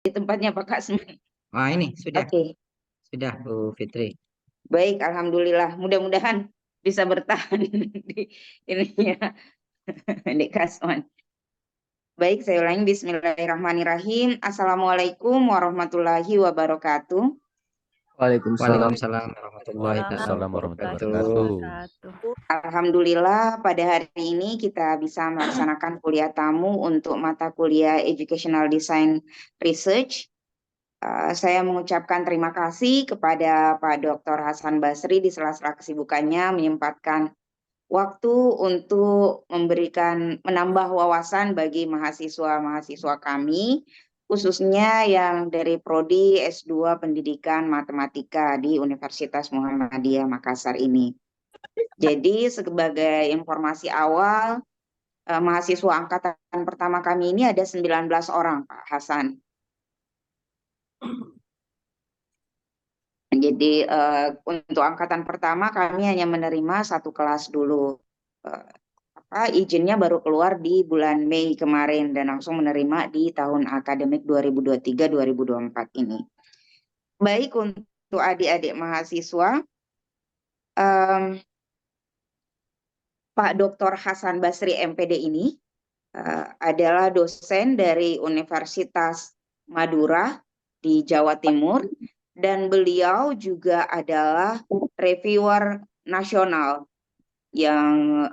Di tempatnya Pak Kasman. Ini Oke, sudah Bu Fitri. baik, alhamdulillah. Mudah-mudahan bisa bertahan di ininya, di Kasman. Baik, saya ulangi. Bismillahirrahmanirrahim. Assalamualaikum warahmatullahi wabarakatuh. Waalaikumsalam Waalaikumsalam warahmatullahi Waalaikumsalam warahmatullahi wabarakatuh. wabarakatuh. Alhamdulillah pada hari ini kita bisa melaksanakan kuliah tamu untuk mata kuliah Educational Design Research. Saya mengucapkan terima kasih kepada Pak Dr. Hasan Basri di sela-sela kesibukannya menyempatkan waktu untuk menambah wawasan bagi mahasiswa-mahasiswa kami, khususnya yang dari Prodi S2 Pendidikan Matematika di Universitas Muhammadiyah Makassar ini. Jadi sebagai informasi awal, mahasiswa angkatan pertama kami ini ada 19 orang, Pak Hasan. Jadi untuk angkatan pertama kami hanya menerima satu kelas dulu. Izinnya baru keluar di bulan Mei kemarin dan langsung menerima di tahun akademik 2023-2024 ini. Baik, untuk adik-adik mahasiswa, Pak Dr. Hasan Basri MPD ini adalah dosen dari Universitas Madura di Jawa Timur dan beliau juga adalah reviewer nasional yang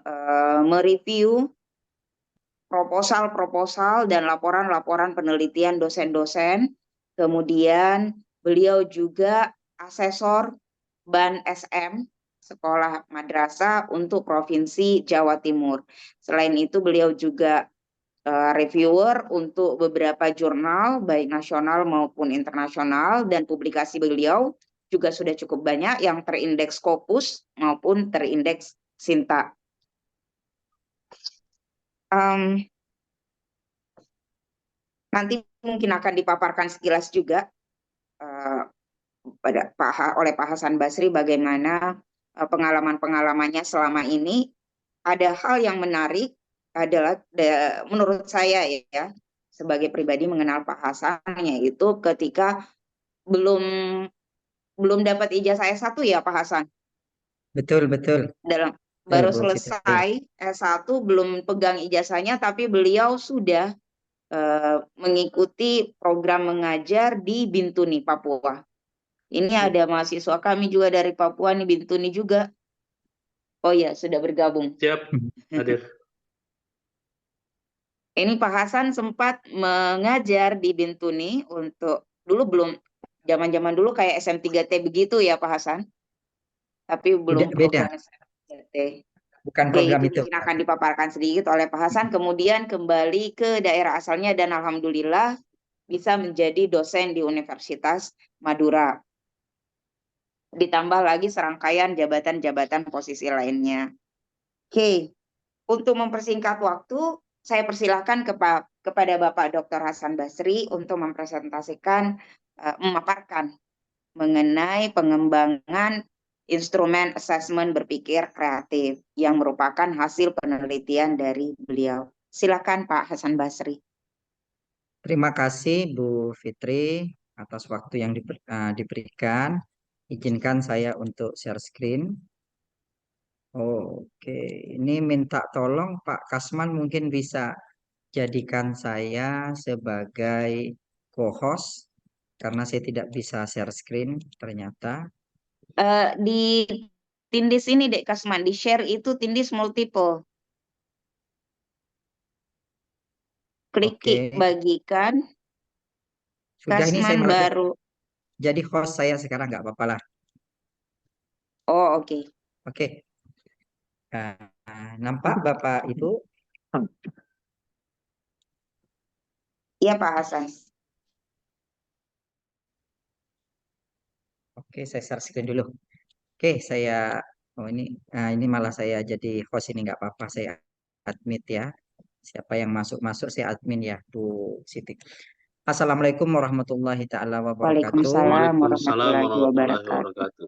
mereview proposal-proposal dan laporan-laporan penelitian dosen-dosen. Kemudian beliau juga asesor Ban SM Sekolah Madrasah untuk Provinsi Jawa Timur. Selain itu beliau juga reviewer untuk beberapa jurnal baik nasional maupun internasional, dan publikasi beliau juga sudah cukup banyak yang terindeks Scopus maupun terindeks Sinta. Nanti mungkin akan dipaparkan sekilas juga oleh Pak Hasan Basri bagaimana pengalaman-pengalamannya selama ini. Ada hal yang menarik adalah menurut saya ya, sebagai pribadi mengenal Pak Hasan, yaitu ketika belum dapat ijazah S1 ya Pak Hasan. Betul. Baru Bu Fitri. selesai S1, belum pegang ijazahnya, tapi beliau sudah mengikuti program mengajar di Bintuni, Papua. Ini ada mahasiswa kami juga dari Papua nih, Bintuni juga. Oh ya, sudah bergabung. Siap, hadir. Ini Pak Hasan sempat mengajar di Bintuni untuk belum zaman-zaman dulu kayak SM3T begitu ya Pak Hasan. Tapi belum Beda. program SM3T. Bukan program itu itu. mungkin akan dipaparkan sedikit oleh Pak Hasan. Kemudian kembali ke daerah asalnya dan alhamdulillah bisa menjadi dosen di Universitas Madura. Ditambah lagi serangkaian jabatan-jabatan posisi lainnya. Oke, untuk mempersingkat waktu, saya persilahkan kepada Bapak Dr. Hasan Basri untuk mempresentasikan, memaparkan mengenai pengembangan instrumen asesmen berpikir kreatif yang merupakan hasil penelitian dari beliau. Silakan Pak Hasan Basri. Terima kasih Bu Fitri atas waktu yang diberikan. Izinkan saya untuk share screen. Oke, ini minta tolong Pak Kasman mungkin bisa jadikan saya sebagai co-host karena saya tidak bisa share screen ternyata. Di Tindis ini Dek Kasman, di share itu Tindis multiple. Klik bagikan. Sudah, ini saya Kasman malah baru. jadi host saya sekarang, nggak apa-apa lah. Oh, oke. Oke. Nampak Bapak Ibu? Iya Pak Hasan. Oke, saya share screen dulu. Oke, saya ini malah saya jadi host ini, nggak apa-apa, saya admit ya. Siapa yang masuk saya admin ya, Bu Siti. Assalamualaikum warahmatullahi taala wabarakatuh. Waalaikumsalam warahmatullahi wabarakatuh.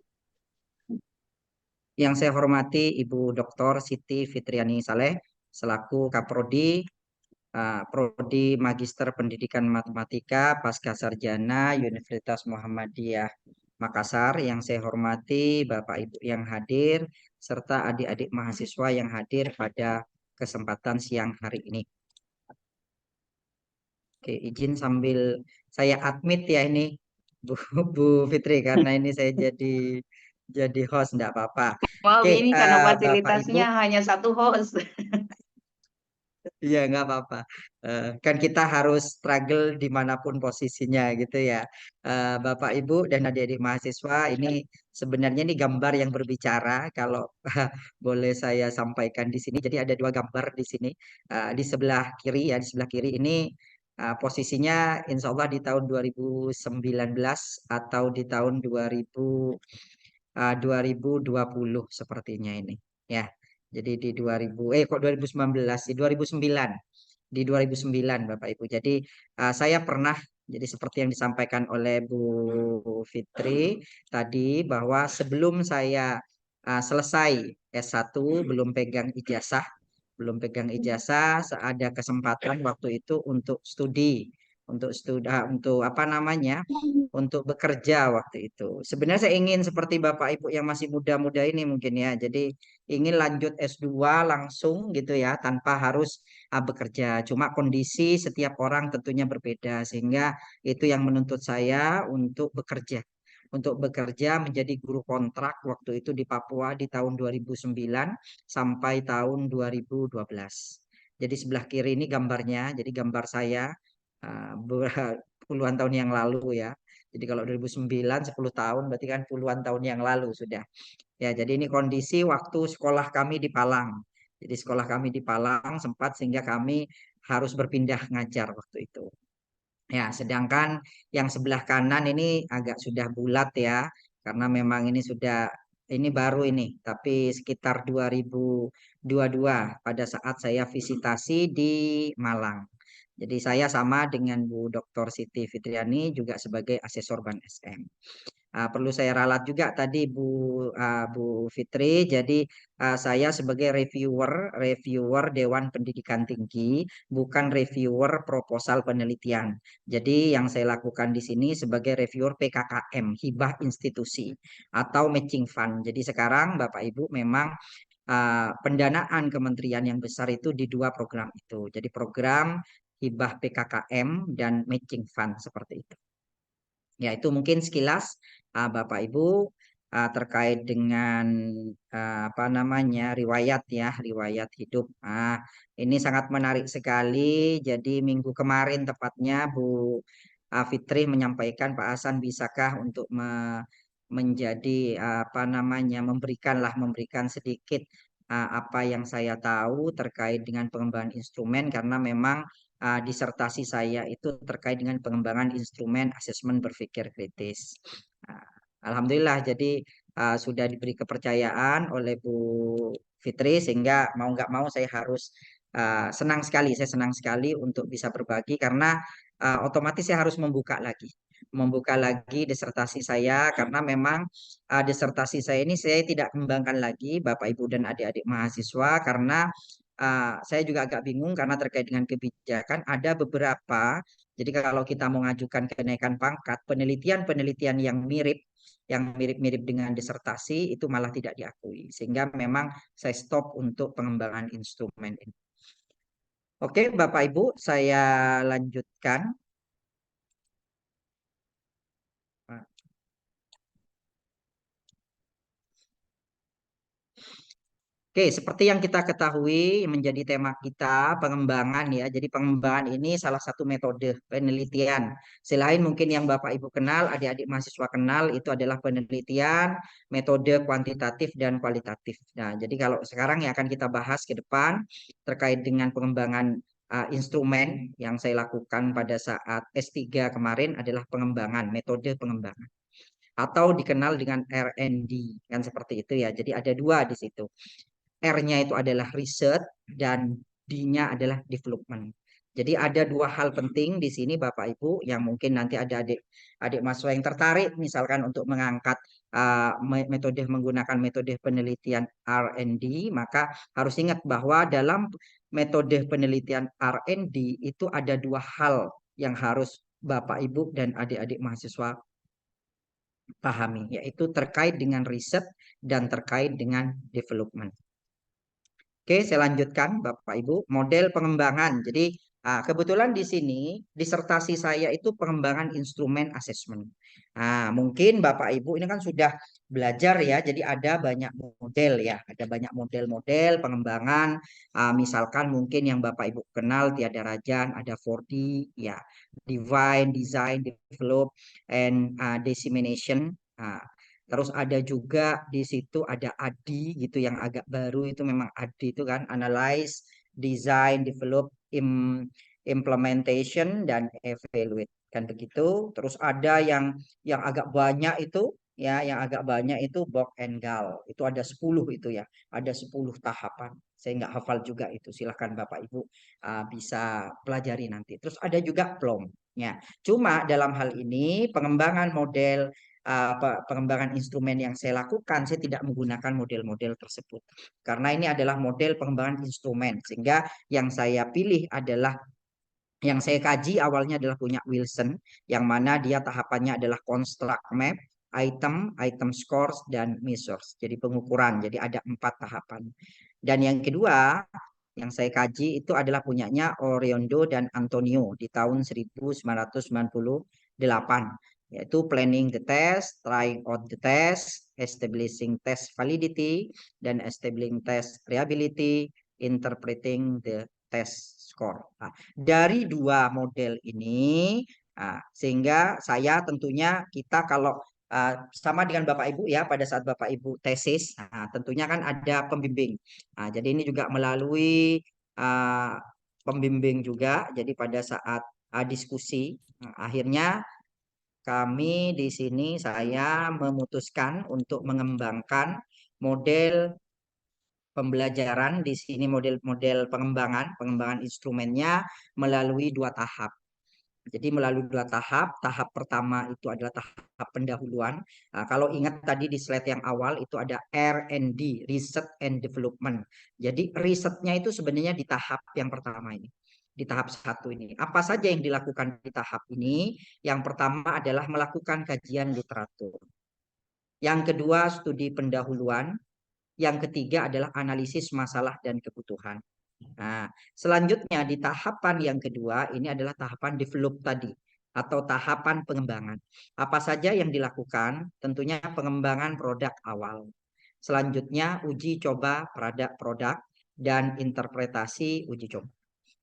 Yang saya hormati Ibu Dr. Siti Fitriani Saleh selaku Kaprodi Prodi Magister Pendidikan Matematika Pasca Sarjana Universitas Muhammadiyah Makassar. Yang saya hormati Bapak Ibu yang hadir serta adik-adik mahasiswa yang hadir pada kesempatan siang hari ini. Oke, izin sambil saya admit ya ini Bu Fitri, karena ini saya jadi host, enggak apa-apa. Maaf, Oke, ini karena Bapak Ibu. fasilitasnya hanya satu host. Iya, nggak apa-apa. Kan kita harus struggle dimanapun posisinya gitu ya. Bapak, Ibu, dan adik-adik mahasiswa, ini sebenarnya ini gambar yang berbicara. Kalau boleh saya sampaikan di sini, jadi ada dua gambar di sini. Di sebelah kiri ya, di sebelah kiri ini posisinya insya Allah di tahun 2019 atau di tahun 2020 sepertinya ini. Ya. Jadi di 2000 kok 2019 di 2009 di 2009 Bapak Ibu. Jadi saya pernah jadi seperti yang disampaikan oleh Bu Fitri tadi bahwa sebelum saya selesai S1 belum pegang ijazah ada kesempatan waktu itu untuk apa namanya untuk bekerja waktu itu. Sebenarnya saya ingin seperti Bapak Ibu yang masih muda-muda ini mungkin ya. Jadi ingin lanjut S2 langsung gitu ya tanpa harus bekerja. Cuma kondisi setiap orang tentunya berbeda sehingga itu yang menuntut saya untuk bekerja. Untuk bekerja menjadi guru kontrak waktu itu di Papua di tahun 2009 sampai tahun 2012. Jadi sebelah kiri ini gambarnya, jadi gambar saya puluhan tahun yang lalu ya. Jadi kalau 2009 10 tahun berarti kan puluhan tahun yang lalu sudah. Ya, jadi ini kondisi waktu sekolah kami di Palang. Jadi sekolah kami di Palang sempat sehingga kami harus berpindah ngajar waktu itu. Ya, sedangkan yang sebelah kanan ini agak sudah bulat ya, karena memang ini baru ini, tapi sekitar 2022 pada saat saya visitasi di Malang. Jadi saya sama dengan Bu Dr. Siti Fitriani juga sebagai asesor Ban SM. Perlu saya ralat juga tadi Bu Fitri. Jadi saya sebagai reviewer Dewan Pendidikan Tinggi, bukan reviewer proposal penelitian. Jadi yang saya lakukan di sini sebagai reviewer PKKM, hibah institusi atau matching fund. Jadi sekarang Bapak Ibu memang pendanaan kementerian yang besar itu di dua program itu. Jadi program hibah PKKM dan matching fund seperti itu. Ya, itu mungkin sekilas Bapak Ibu terkait dengan apa namanya riwayat hidup. Ini sangat menarik sekali. Jadi minggu kemarin tepatnya Bu Fitri menyampaikan Pak Hasan bisakah untuk menjadi apa namanya memberikan sedikit apa yang saya tahu terkait dengan pengembangan instrumen karena memang disertasi saya itu terkait dengan pengembangan instrumen asesmen berpikir kritis. Nah, Alhamdulillah, jadi sudah diberi kepercayaan oleh Bu Fitri sehingga mau nggak mau saya harus senang sekali. Saya senang sekali untuk bisa berbagi karena otomatis saya harus membuka lagi disertasi saya karena memang disertasi saya ini saya tidak kembangkan lagi Bapak Ibu dan adik-adik mahasiswa karena saya juga agak bingung karena terkait dengan kebijakan ada beberapa. Jadi kalau kita mau mengajukan kenaikan pangkat, penelitian-penelitian yang mirip-mirip dengan disertasi itu malah tidak diakui. Sehingga memang saya stop untuk pengembangan instrumen ini. Oke, Bapak Ibu, saya lanjutkan. Oke, seperti yang kita ketahui menjadi tema kita pengembangan ya. Jadi pengembangan ini salah satu metode penelitian. Selain mungkin yang Bapak Ibu kenal, adik-adik mahasiswa kenal itu adalah penelitian, metode kuantitatif dan kualitatif. Nah, jadi kalau sekarang yang akan kita bahas ke depan terkait dengan pengembangan instrumen yang saya lakukan pada saat S3 kemarin adalah metode pengembangan atau dikenal dengan R&D kan seperti itu ya. Jadi ada dua di situ. R-nya itu adalah research dan D-nya adalah development. Jadi ada dua hal penting di sini Bapak Ibu yang mungkin nanti ada adik mahasiswa yang tertarik misalkan untuk mengangkat menggunakan metode penelitian R&D, maka harus ingat bahwa dalam metode penelitian R&D itu ada dua hal yang harus Bapak, Ibu, dan adik-adik mahasiswa pahami, yaitu terkait dengan riset dan terkait dengan development. Oke, saya lanjutkan Bapak Ibu, model pengembangan. Jadi kebetulan di sini disertasi saya itu pengembangan instrumen assessment. Mungkin Bapak Ibu ini kan sudah belajar ya, jadi ada banyak model ya, ada banyak model-model pengembangan. Misalkan mungkin yang Bapak Ibu kenal Tiada Rajan, ada 4D ya, Define, Design, Develop, and Dissemination. Terus ada juga di situ ada ADI gitu yang agak baru, itu memang ADI itu kan Analyze, Design, Develop, Implementation, dan Evaluate kan begitu. Terus ada yang agak banyak itu ya, yang agak banyak itu Bock and Gall. Itu ada 10 itu ya. Ada 10 tahapan. Saya nggak hafal juga itu. Silahkan Bapak Ibu bisa pelajari nanti. Terus ada juga PLOM ya. Cuma dalam hal ini pengembangan model pengembangan instrumen yang saya lakukan, saya tidak menggunakan model-model tersebut. Karena ini adalah model pengembangan instrumen. Sehingga yang saya pilih adalah, yang saya kaji awalnya adalah punya Wilson, yang mana dia tahapannya adalah construct map, item scores, dan measures. Jadi pengukuran, jadi ada 4 tahapan. Dan yang kedua, yang saya kaji itu adalah punyanya Oriondo dan Antonio di tahun 1998, yaitu planning the test, trying out the test, establishing test validity, dan establishing test reliability, interpreting the test score. Dari dua model ini, sehingga saya tentunya kita kalau sama dengan Bapak Ibu ya, pada saat Bapak Ibu tesis, tentunya kan ada pembimbing. Jadi ini juga melalui pembimbing juga. Jadi pada saat diskusi, akhirnya kami di sini saya memutuskan untuk mengembangkan model pembelajaran di sini, model pengembangan instrumennya melalui 2 tahap. Jadi melalui 2 tahap. Tahap pertama itu adalah tahap pendahuluan. Kalau ingat tadi di slide yang awal itu ada R&D, Research and Development. Jadi risetnya itu sebenarnya di tahap yang pertama ini. Di tahap 1 ini. Apa saja yang dilakukan di tahap ini? Yang pertama adalah melakukan kajian literatur. Yang kedua studi pendahuluan. Yang ketiga adalah analisis masalah dan kebutuhan. Selanjutnya di tahapan yang kedua ini adalah tahapan develop tadi atau tahapan pengembangan. Apa saja yang dilakukan? Tentunya pengembangan produk awal. Selanjutnya uji coba produk dan interpretasi uji coba.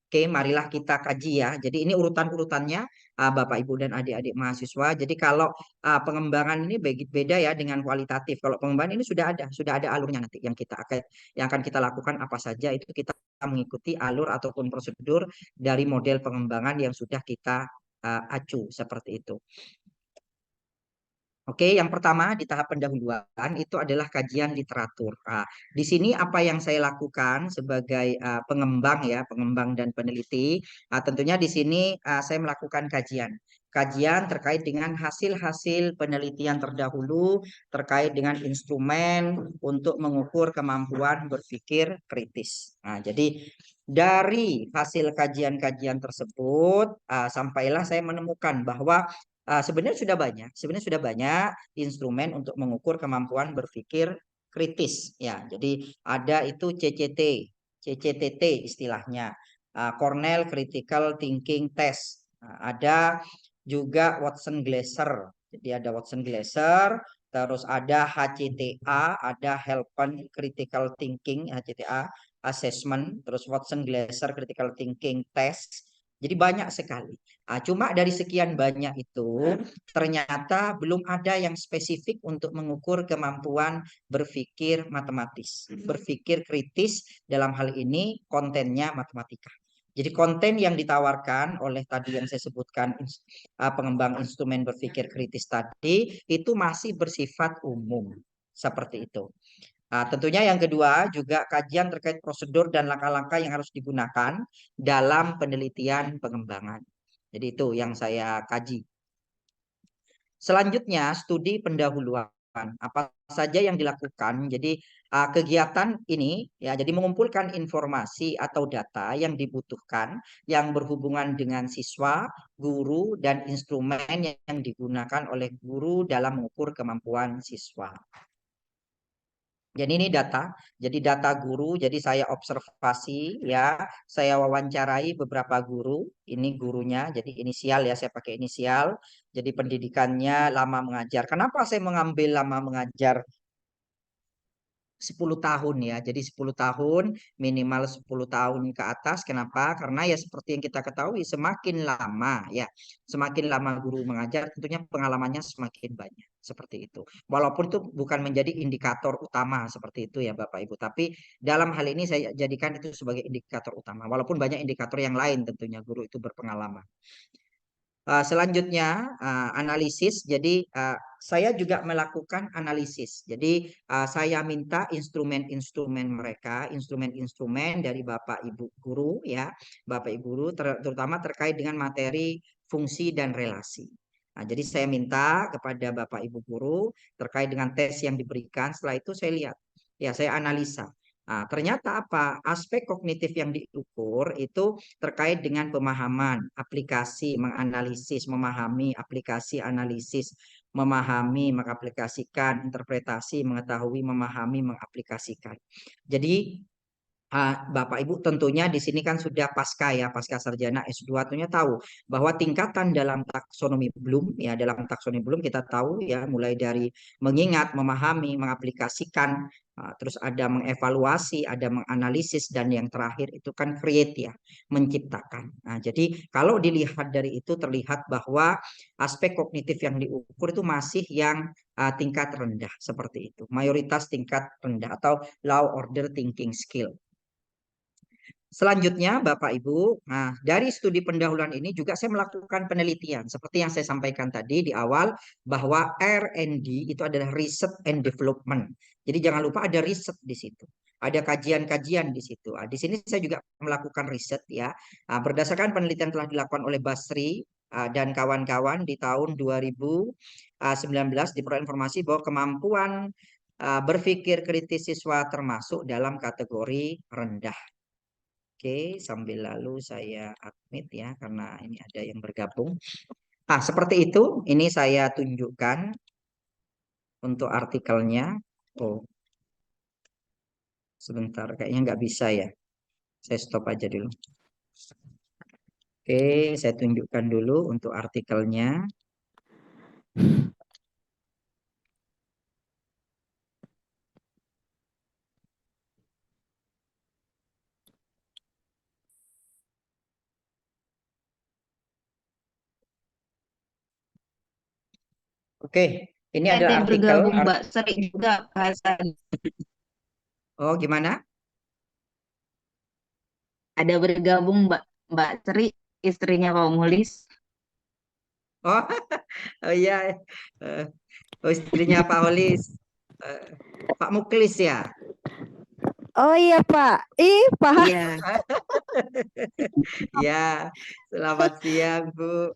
Oke, marilah kita kaji ya. Jadi ini urutan-urutannya Bapak Ibu dan adik-adik mahasiswa. Jadi kalau pengembangan ini beda ya dengan kualitatif. Kalau pengembangan ini sudah ada alurnya nanti yang akan kita lakukan apa saja, itu kita mengikuti alur ataupun prosedur dari model pengembangan yang sudah kita acu seperti itu. Oke, yang pertama di tahap pendahuluan itu adalah kajian literatur. Di sini apa yang saya lakukan sebagai pengembang dan peneliti, tentunya di sini saya melakukan kajian terkait dengan hasil-hasil penelitian terdahulu terkait dengan instrumen untuk mengukur kemampuan berpikir kritis. Jadi dari hasil kajian-kajian tersebut sampailah saya menemukan bahwa sebenarnya sudah banyak instrumen untuk mengukur kemampuan berpikir kritis ya. Jadi ada itu CCTT istilahnya, Cornell Critical Thinking Test. Ada juga Watson-Glasser. Jadi ada Watson-Glasser, terus ada HCTA, ada Helpen Critical Thinking HCTA Assessment, terus Watson-Glasser Critical Thinking Test. Jadi banyak sekali. Cuma dari sekian banyak itu ternyata belum ada yang spesifik untuk mengukur kemampuan berpikir matematis, berpikir kritis, dalam hal ini kontennya matematika. Jadi konten yang ditawarkan oleh tadi yang saya sebutkan pengembang instrumen berpikir kritis tadi itu masih bersifat umum seperti itu. Tentunya yang kedua juga kajian terkait prosedur dan langkah-langkah yang harus digunakan dalam penelitian pengembangan. Jadi itu yang saya kaji. Selanjutnya studi pendahuluan. Apa saja yang dilakukan? Jadi kegiatan ini ya, jadi mengumpulkan informasi atau data yang dibutuhkan yang berhubungan dengan siswa, guru, dan instrumen yang digunakan oleh guru dalam mengukur kemampuan siswa. Jadi ini data, jadi data guru, jadi saya observasi ya, saya wawancarai beberapa guru, ini gurunya, jadi inisial ya, saya pakai inisial, jadi pendidikannya lama mengajar. Kenapa saya mengambil lama mengajar 10 tahun ya. Jadi 10 tahun, minimal 10 tahun ke atas. Kenapa? Karena ya seperti yang kita ketahui semakin lama ya, semakin lama guru mengajar tentunya pengalamannya semakin banyak. Seperti itu. Walaupun itu bukan menjadi indikator utama seperti itu ya Bapak Ibu, tapi dalam hal ini saya jadikan itu sebagai indikator utama. Walaupun banyak indikator yang lain tentunya guru itu berpengalaman. Selanjutnya analisis. Jadi saya juga melakukan analisis. Jadi saya minta instrumen-instrumen mereka, instrumen-instrumen dari Bapak Ibu guru ya, Bapak Ibu guru terutama terkait dengan materi fungsi dan relasi. Nah, jadi saya minta kepada Bapak Ibu guru terkait dengan tes yang diberikan. Setelah itu saya lihat, ya saya analisa. Nah, ternyata apa? Aspek kognitif yang diukur itu terkait dengan pemahaman, aplikasi, menganalisis, memahami, aplikasi, analisis, memahami, mengaplikasikan, interpretasi, mengetahui, memahami, mengaplikasikan. Jadi Bapak Ibu tentunya di sini kan sudah pasca ya, pasca sarjana S2 tentunya tahu bahwa tingkatan dalam taksonomi Bloom ya, dalam taksonomi Bloom kita tahu ya mulai dari mengingat, memahami, mengaplikasikan, terus ada mengevaluasi, ada menganalisis dan yang terakhir itu kan create ya, menciptakan. Nah, jadi kalau dilihat dari itu terlihat bahwa aspek kognitif yang diukur itu masih yang tingkat rendah seperti itu. Mayoritas tingkat rendah atau low order thinking skill. Selanjutnya, Bapak Ibu, nah dari studi pendahuluan ini juga saya melakukan penelitian. Seperti yang saya sampaikan tadi di awal, bahwa R&D itu adalah Research and Development. Jadi jangan lupa ada riset di situ. Ada kajian-kajian di situ. Di sini saya juga melakukan riset ya. Berdasarkan penelitian telah dilakukan oleh Basri dan kawan-kawan di tahun 2019 diperoleh informasi bahwa kemampuan berpikir kritis siswa termasuk dalam kategori rendah. Oke, sambil lalu saya admit ya, karena ini ada yang bergabung. Nah, seperti itu. Ini saya tunjukkan untuk artikelnya. Oh, sebentar. Kayaknya nggak bisa ya. Saya stop aja dulu. Oke, saya tunjukkan dulu untuk artikelnya. Oke, ini Ada adalah yang artikel. bergabung Mbak Sri juga Hasan. Oh, gimana? Ada bergabung Mbak Sri, istrinya Pak Mulis. Oh, oh iya. Eh, oh, istrinya Pak Holis. Eh, Pak Muklis ya. Oh iya Pak, Pak. Iya. Ya, selamat siang Bu.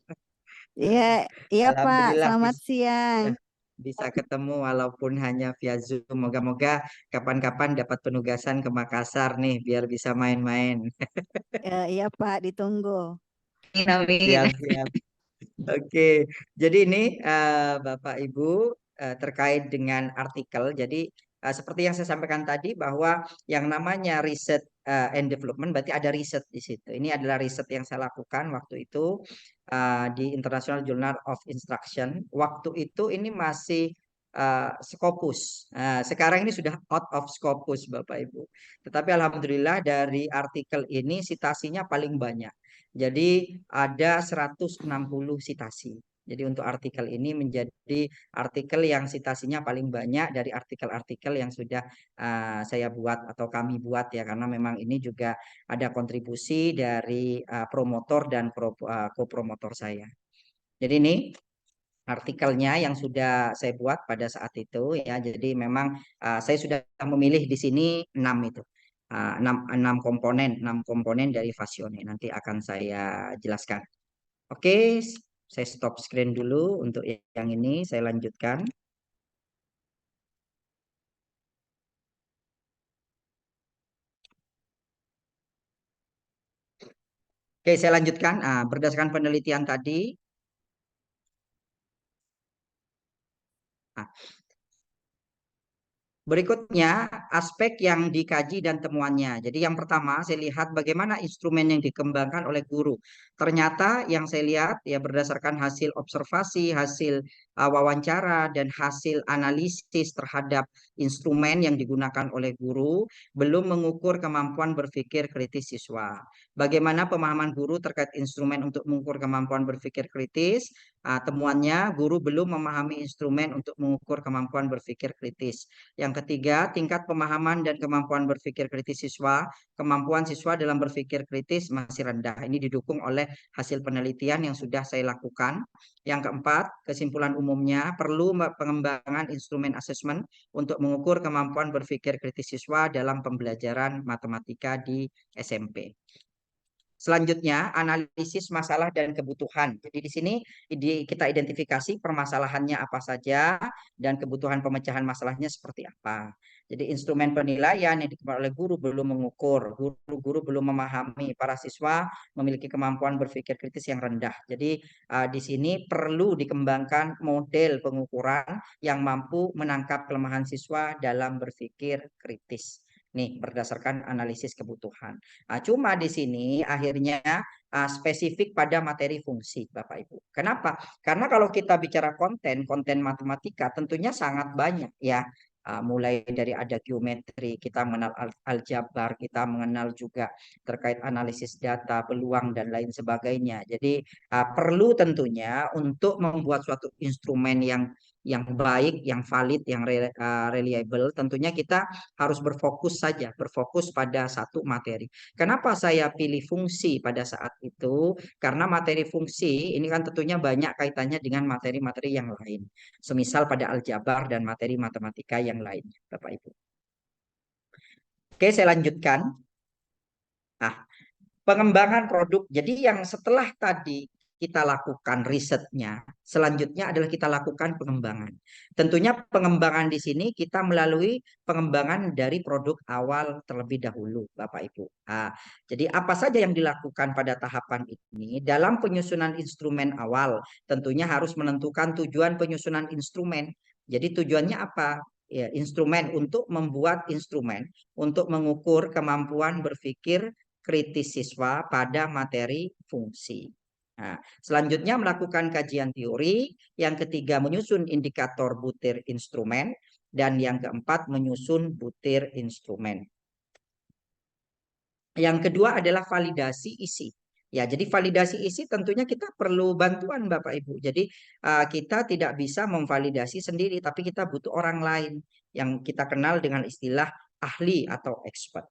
Iya, iya Pak. Alhamdulillah Selamat siang. bisa ketemu walaupun hanya via Zoom. Moga-moga kapan-kapan dapat penugasan ke Makassar nih biar bisa main-main. Iya Pak, ditunggu. Amin. Siap-siap. Oke, jadi ini Bapak Ibu terkait dengan artikel. Jadi seperti yang saya sampaikan tadi bahwa yang namanya riset and development berarti ada riset di situ. Ini adalah riset yang saya lakukan waktu itu di International Journal of Instruction. Waktu itu ini masih Scopus. Sekarang ini sudah out of Scopus Bapak Ibu. Tetapi alhamdulillah dari artikel ini citasinya paling banyak. Jadi ada 160 citasi. Jadi untuk artikel ini menjadi artikel yang citasinya paling banyak dari artikel-artikel yang sudah saya buat atau kami buat ya, karena memang ini juga ada kontribusi dari promotor dan kopromotor saya. Jadi ini artikelnya yang sudah saya buat pada saat itu ya. Jadi memang saya sudah memilih di sini 6 itu. 6 komponen dari Fasione. Nanti akan saya jelaskan. Oke, saya stop screen dulu untuk yang ini. Saya lanjutkan. Oke, saya lanjutkan. Berdasarkan penelitian tadi, berikutnya, aspek yang dikaji dan temuannya. Jadi yang pertama, saya lihat bagaimana instrumen yang dikembangkan oleh guru. Ternyata yang saya lihat ya berdasarkan hasil observasi, hasil wawancara, dan hasil analisis terhadap instrumen yang digunakan oleh guru, belum mengukur kemampuan berpikir kritis siswa. Bagaimana pemahaman guru terkait instrumen untuk mengukur kemampuan berpikir kritis? Temuannya, guru belum memahami instrumen untuk mengukur kemampuan berpikir kritis. Yang ketiga, tingkat pemahaman dan kemampuan berpikir kritis siswa. Kemampuan siswa dalam berpikir kritis masih rendah. Ini didukung oleh hasil penelitian yang sudah saya lakukan. Yang keempat, kesimpulan umumnya perlu pengembangan instrumen asesmen untuk mengukur kemampuan berpikir kritis siswa dalam pembelajaran matematika di SMP. Selanjutnya, analisis masalah dan kebutuhan. Jadi di sini kita identifikasi permasalahannya apa saja dan kebutuhan pemecahan masalahnya seperti apa. Jadi instrumen penilaian yang dikembangkan oleh guru belum mengukur, guru-guru belum memahami, para siswa memiliki kemampuan berpikir kritis yang rendah. Jadi di sini perlu dikembangkan model pengukuran yang mampu menangkap kelemahan siswa dalam berpikir kritis. Nih, berdasarkan analisis kebutuhan. Cuma di sini akhirnya spesifik pada materi fungsi, Bapak Ibu. Kenapa? Karena kalau kita bicara konten matematika tentunya sangat banyak ya. Mulai dari ada geometri, kita mengenal aljabar, kita mengenal juga terkait analisis data, peluang dan lain sebagainya. Jadi perlu tentunya untuk membuat suatu instrumen yang baik, yang valid, yang reliable, tentunya kita harus berfokus pada satu materi. Kenapa saya pilih fungsi pada saat itu? Karena materi fungsi ini kan tentunya banyak kaitannya dengan materi-materi yang lain. Semisal pada aljabar dan materi matematika yang lain, Bapak Ibu. Oke, saya lanjutkan. Pengembangan produk. Jadi yang setelah tadi kita lakukan risetnya, selanjutnya adalah kita lakukan pengembangan. Tentunya pengembangan di sini kita melalui pengembangan dari produk awal terlebih dahulu, Bapak Ibu. Jadi apa saja yang dilakukan pada tahapan ini dalam penyusunan instrumen awal, tentunya harus menentukan tujuan penyusunan instrumen. Jadi tujuannya apa? Ya, instrumen untuk membuat instrumen untuk mengukur kemampuan berpikir kritis siswa pada materi fungsi. Selanjutnya melakukan kajian teori, yang ketiga menyusun indikator butir instrumen, dan yang keempat menyusun butir instrumen. Yang kedua adalah validasi isi. Ya, jadi validasi isi tentunya kita perlu bantuan Bapak Ibu. Jadi kita tidak bisa memvalidasi sendiri, tapi kita butuh orang lain yang kita kenal dengan istilah ahli atau expert.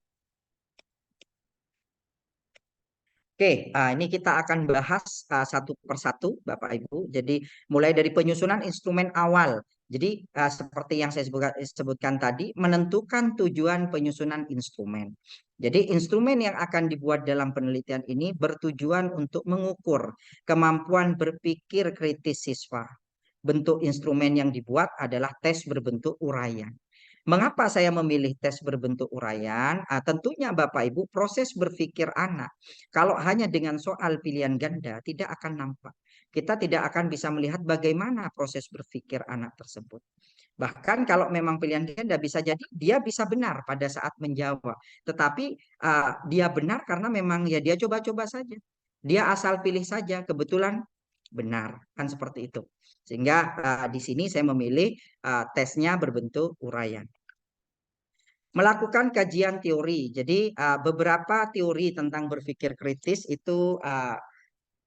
Oke, ini kita akan bahas satu persatu, Bapak Ibu. Jadi mulai dari penyusunan instrumen awal. Jadi seperti yang saya sebutkan tadi, menentukan tujuan penyusunan instrumen. Jadi instrumen yang akan dibuat dalam penelitian ini bertujuan untuk mengukur kemampuan berpikir kritis siswa. Bentuk instrumen yang dibuat adalah tes berbentuk uraian. Mengapa saya memilih tes berbentuk uraian? Tentunya Bapak Ibu, proses berpikir anak kalau hanya dengan soal pilihan ganda tidak akan nampak. Kita tidak akan bisa melihat bagaimana proses berpikir anak tersebut. Bahkan kalau memang pilihan ganda bisa jadi dia bisa benar pada saat menjawab. Tetapi dia benar karena memang ya dia coba-coba saja. Dia asal pilih saja, kebetulan benar. Kan seperti itu. Sehingga di sini saya memilih tesnya berbentuk uraian. Melakukan kajian teori. Jadi beberapa teori tentang berpikir kritis itu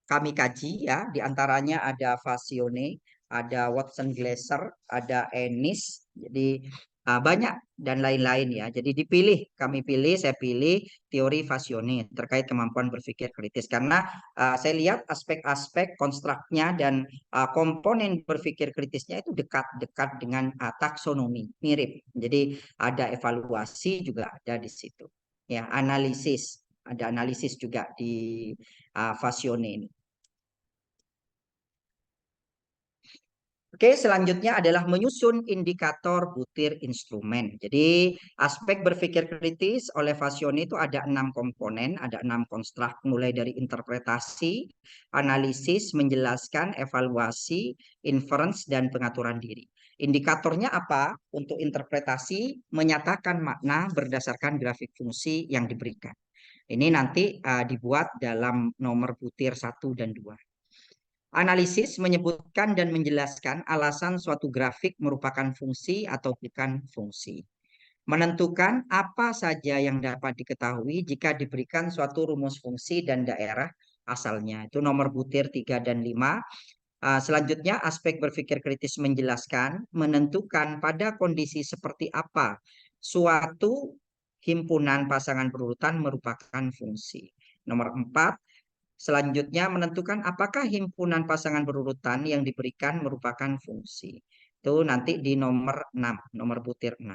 kami kaji ya. Di antaranya ada Fassione, ada Watson Glaser, ada Ennis. Jadi banyak dan lain-lain ya. Jadi saya pilih teori Fassione terkait kemampuan berpikir kritis karena saya lihat aspek-aspek konstruknya dan komponen berpikir kritisnya itu dekat-dekat dengan taksonomi, mirip. Jadi ada evaluasi juga ada di situ. Ya, ada analisis juga di Fassione ini. Oke, selanjutnya adalah menyusun indikator butir instrumen. Jadi aspek berpikir kritis oleh Fasione itu ada 6 komponen, ada 6 konstruk, mulai dari interpretasi, analisis, menjelaskan, evaluasi, inference, dan pengaturan diri. Indikatornya apa? Untuk interpretasi, menyatakan makna berdasarkan grafik fungsi yang diberikan. Ini nanti dibuat dalam nomor butir 1 dan 2. Analisis menyebutkan dan menjelaskan alasan suatu grafik merupakan fungsi atau bukan fungsi. Menentukan apa saja yang dapat diketahui jika diberikan suatu rumus fungsi dan daerah asalnya. Itu nomor butir 3 dan 5. Selanjutnya aspek berpikir kritis menjelaskan, menentukan pada kondisi seperti apa suatu himpunan pasangan berurutan merupakan fungsi. Nomor 4. Selanjutnya menentukan apakah himpunan pasangan berurutan yang diberikan merupakan fungsi. Itu nanti di nomor 6, nomor butir 6.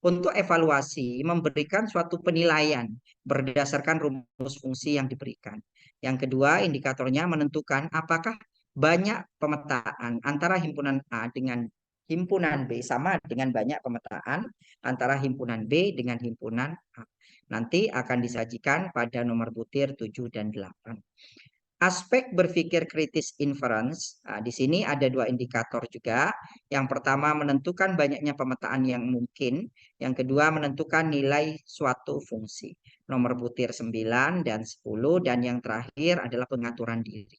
Untuk evaluasi, memberikan suatu penilaian berdasarkan rumus fungsi yang diberikan. Yang kedua, indikatornya menentukan apakah banyak pemetaan antara himpunan A dengan himpunan B sama dengan banyak pemetaan antara himpunan B dengan himpunan A. Nanti akan disajikan pada nomor butir 7 dan 8. Aspek berpikir kritis inference, di sini ada 2 indikator juga. Yang pertama menentukan banyaknya pemetaan yang mungkin. Yang kedua menentukan nilai suatu fungsi. Nomor butir 9 dan 10. Dan yang terakhir adalah pengaturan diri.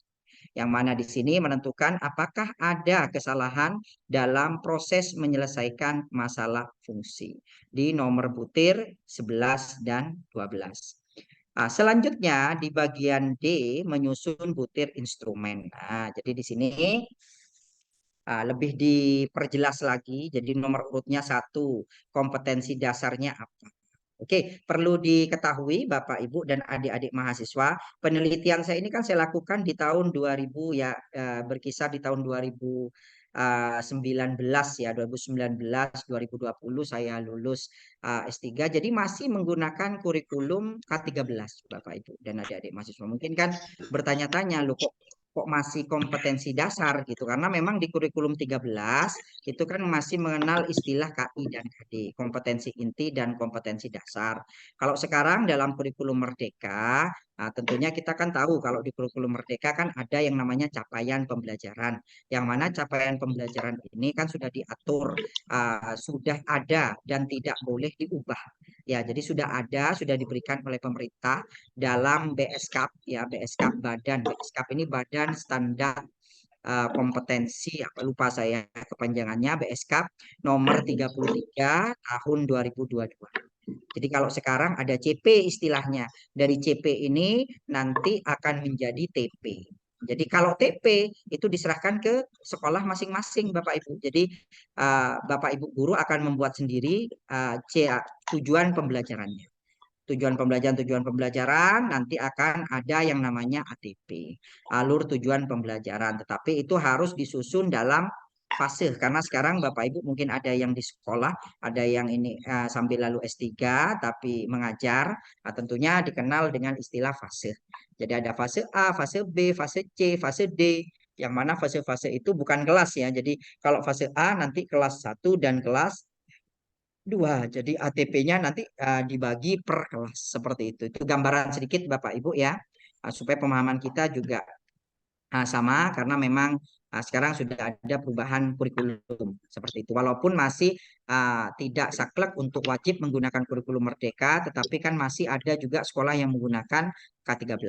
Yang mana di sini menentukan apakah ada kesalahan dalam proses menyelesaikan masalah fungsi. Di nomor butir 11 dan 12. Selanjutnya di bagian D menyusun butir instrumen. Jadi di sini lebih diperjelas lagi. Jadi nomor urutnya 1, kompetensi dasarnya apa? Oke, perlu diketahui Bapak Ibu dan adik-adik mahasiswa, penelitian saya ini kan saya lakukan di tahun 2000 ya, berkisar di tahun 2019 ya, 2019 2020 saya lulus S3. Jadi masih menggunakan kurikulum K13 Bapak Ibu dan adik-adik mahasiswa. Mungkin kan bertanya-tanya loh kok masih kompetensi dasar gitu, karena memang di kurikulum 13 itu kan masih mengenal istilah KI dan KD, kompetensi inti dan kompetensi dasar. Kalau sekarang dalam kurikulum Merdeka, tentunya kita kan tahu kalau di kurikulum Merdeka kan ada yang namanya capaian pembelajaran, yang mana capaian pembelajaran ini kan sudah diatur, sudah ada dan tidak boleh diubah. Ya, jadi sudah ada, sudah diberikan oleh pemerintah dalam BSKAP ya, BSKAP BSKAP ini Badan Standar kompetensi, apa lupa saya kepanjangannya, BSKAP nomor 33 tahun 2022. Jadi kalau sekarang ada CP istilahnya, dari CP ini nanti akan menjadi TP. Jadi kalau TP itu diserahkan ke sekolah masing-masing Bapak Ibu. Jadi Bapak Ibu guru akan membuat sendiri tujuan pembelajarannya. Tujuan pembelajaran nanti akan ada yang namanya ATP, alur tujuan pembelajaran, tetapi itu harus disusun dalam fase, karena sekarang Bapak Ibu mungkin ada yang di sekolah, ada yang ini sambil lalu S3 tapi mengajar, tentunya dikenal dengan istilah fase. Jadi ada fase A, fase B, fase C, fase D, yang mana fase-fase itu bukan kelas ya. Jadi kalau fase A nanti kelas 1 dan kelas 2. Jadi ATP-nya nanti dibagi per kelas seperti itu. Itu gambaran sedikit Bapak Ibu ya, supaya pemahaman kita juga sama, karena memang sekarang sudah ada perubahan kurikulum seperti itu. Walaupun masih tidak saklek untuk wajib menggunakan kurikulum Merdeka, tetapi kan masih ada juga sekolah yang menggunakan K13.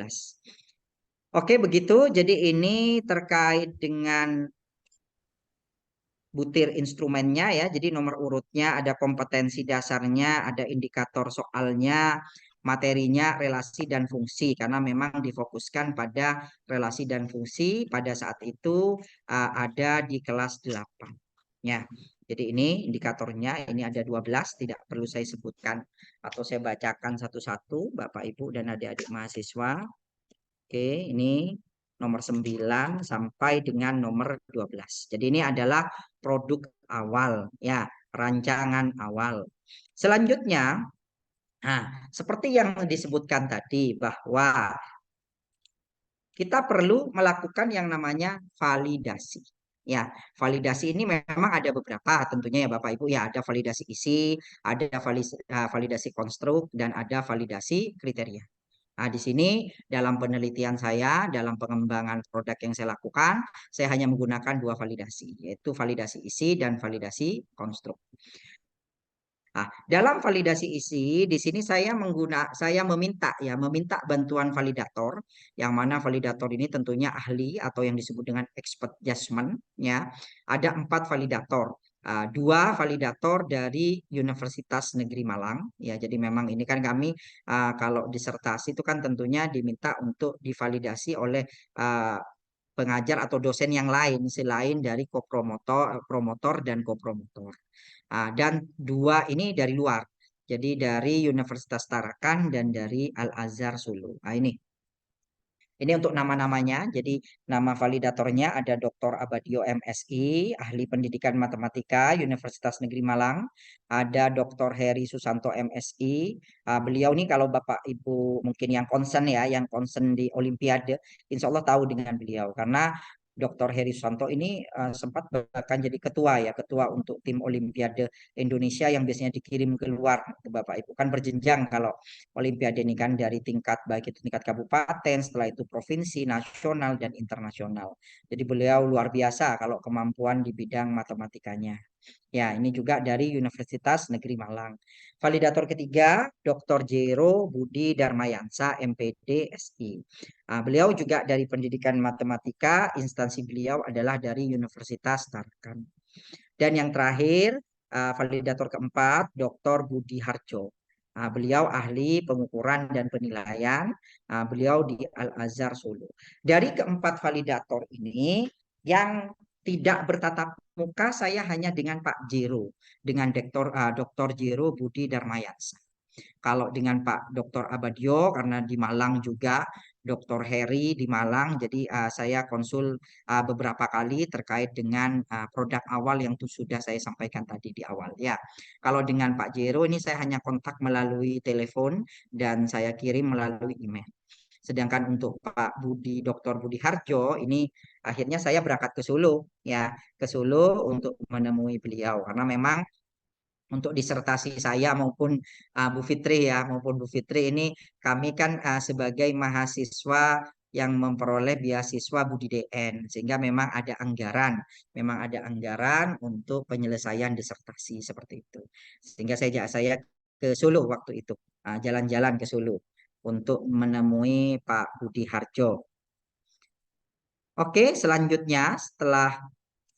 Oke, begitu. Jadi ini terkait dengan butir instrumennya ya. Jadi nomor urutnya ada kompetensi dasarnya, ada indikator soalnya, materinya, relasi dan fungsi, karena memang difokuskan pada relasi dan fungsi pada saat itu ada di kelas 8 ya. Jadi ini indikatornya, ini ada 12, tidak perlu saya sebutkan atau saya bacakan satu-satu Bapak Ibu dan adik-adik mahasiswa. Oke, ini nomor 9 sampai dengan nomor 12. Jadi ini adalah produk awal ya, rancangan awal. Selanjutnya, seperti yang disebutkan tadi bahwa kita perlu melakukan yang namanya validasi. Ya, validasi ini memang ada beberapa tentunya ya Bapak Ibu ya, ada validasi isi, ada validasi konstruk dan ada validasi kriteria. Nah, di sini dalam penelitian saya, dalam pengembangan produk yang saya lakukan, saya hanya menggunakan 2 validasi, yaitu validasi isi dan validasi konstruk. Nah, dalam validasi isi, di sini saya meminta bantuan validator, yang mana validator ini tentunya ahli atau yang disebut dengan expert judgment, ya. Ada 4 validator. 2 validator dari Universitas Negeri Malang, ya. Jadi memang ini kan kami kalau disertasi itu kan tentunya diminta untuk divalidasi oleh pengajar atau dosen yang lain selain dari promotor dan kopromotor. Dan 2 ini dari luar. Jadi dari Universitas Tarakan dan dari Al-Azhar Solo. Nah, ini untuk nama-namanya. Jadi nama validatornya ada Dr. Abadio MSI, ahli pendidikan matematika Universitas Negeri Malang. Ada Dr. Heri Susanto MSI. Beliau ini kalau Bapak Ibu mungkin yang concern ya, yang concern di Olimpiade, insya Allah tahu dengan beliau. Karena Dr. Heri Susanto ini sempat bahkan jadi ketua untuk tim Olimpiade Indonesia yang biasanya dikirim ke luar, Bapak Ibu. Kan berjenjang kalau Olimpiade ini kan dari tingkat baik itu tingkat kabupaten, setelah itu provinsi, nasional dan internasional. Jadi beliau luar biasa kalau kemampuan di bidang matematikanya. Ya, ini juga dari Universitas Negeri Malang. Validator ketiga, Dr. Jero Budi Darmayansa, MPD SI. Beliau juga dari pendidikan matematika, instansi beliau adalah dari Universitas Tarakan. Dan yang terakhir, validator keempat, Dr. Budi Harjo. Beliau ahli pengukuran dan penilaian. Beliau di Al-Azhar Solo. Dari keempat validator ini, yang tidak bertatap muka saya hanya dengan Pak Jero, dengan Dr. Jero Budi Darmayansa. Kalau dengan Pak Dr. Abadio karena di Malang juga, Dr. Heri di Malang, jadi saya konsul beberapa kali terkait dengan produk awal yang sudah saya sampaikan tadi di awal. Ya, kalau dengan Pak Jero ini saya hanya kontak melalui telepon dan saya kirim melalui email. Sedangkan untuk Pak Budi, Dr. Budi Harjo, ini akhirnya saya berangkat ke Solo, ya, ke Solo untuk menemui beliau karena memang untuk disertasi saya maupun Bu Fitri ya maupun Bu Fitri ini kami kan sebagai mahasiswa yang memperoleh beasiswa Budi DN sehingga memang ada anggaran untuk penyelesaian disertasi seperti itu sehingga saya ke Solo waktu itu jalan-jalan ke Solo untuk menemui Pak Budi Harjo. Oke, selanjutnya setelah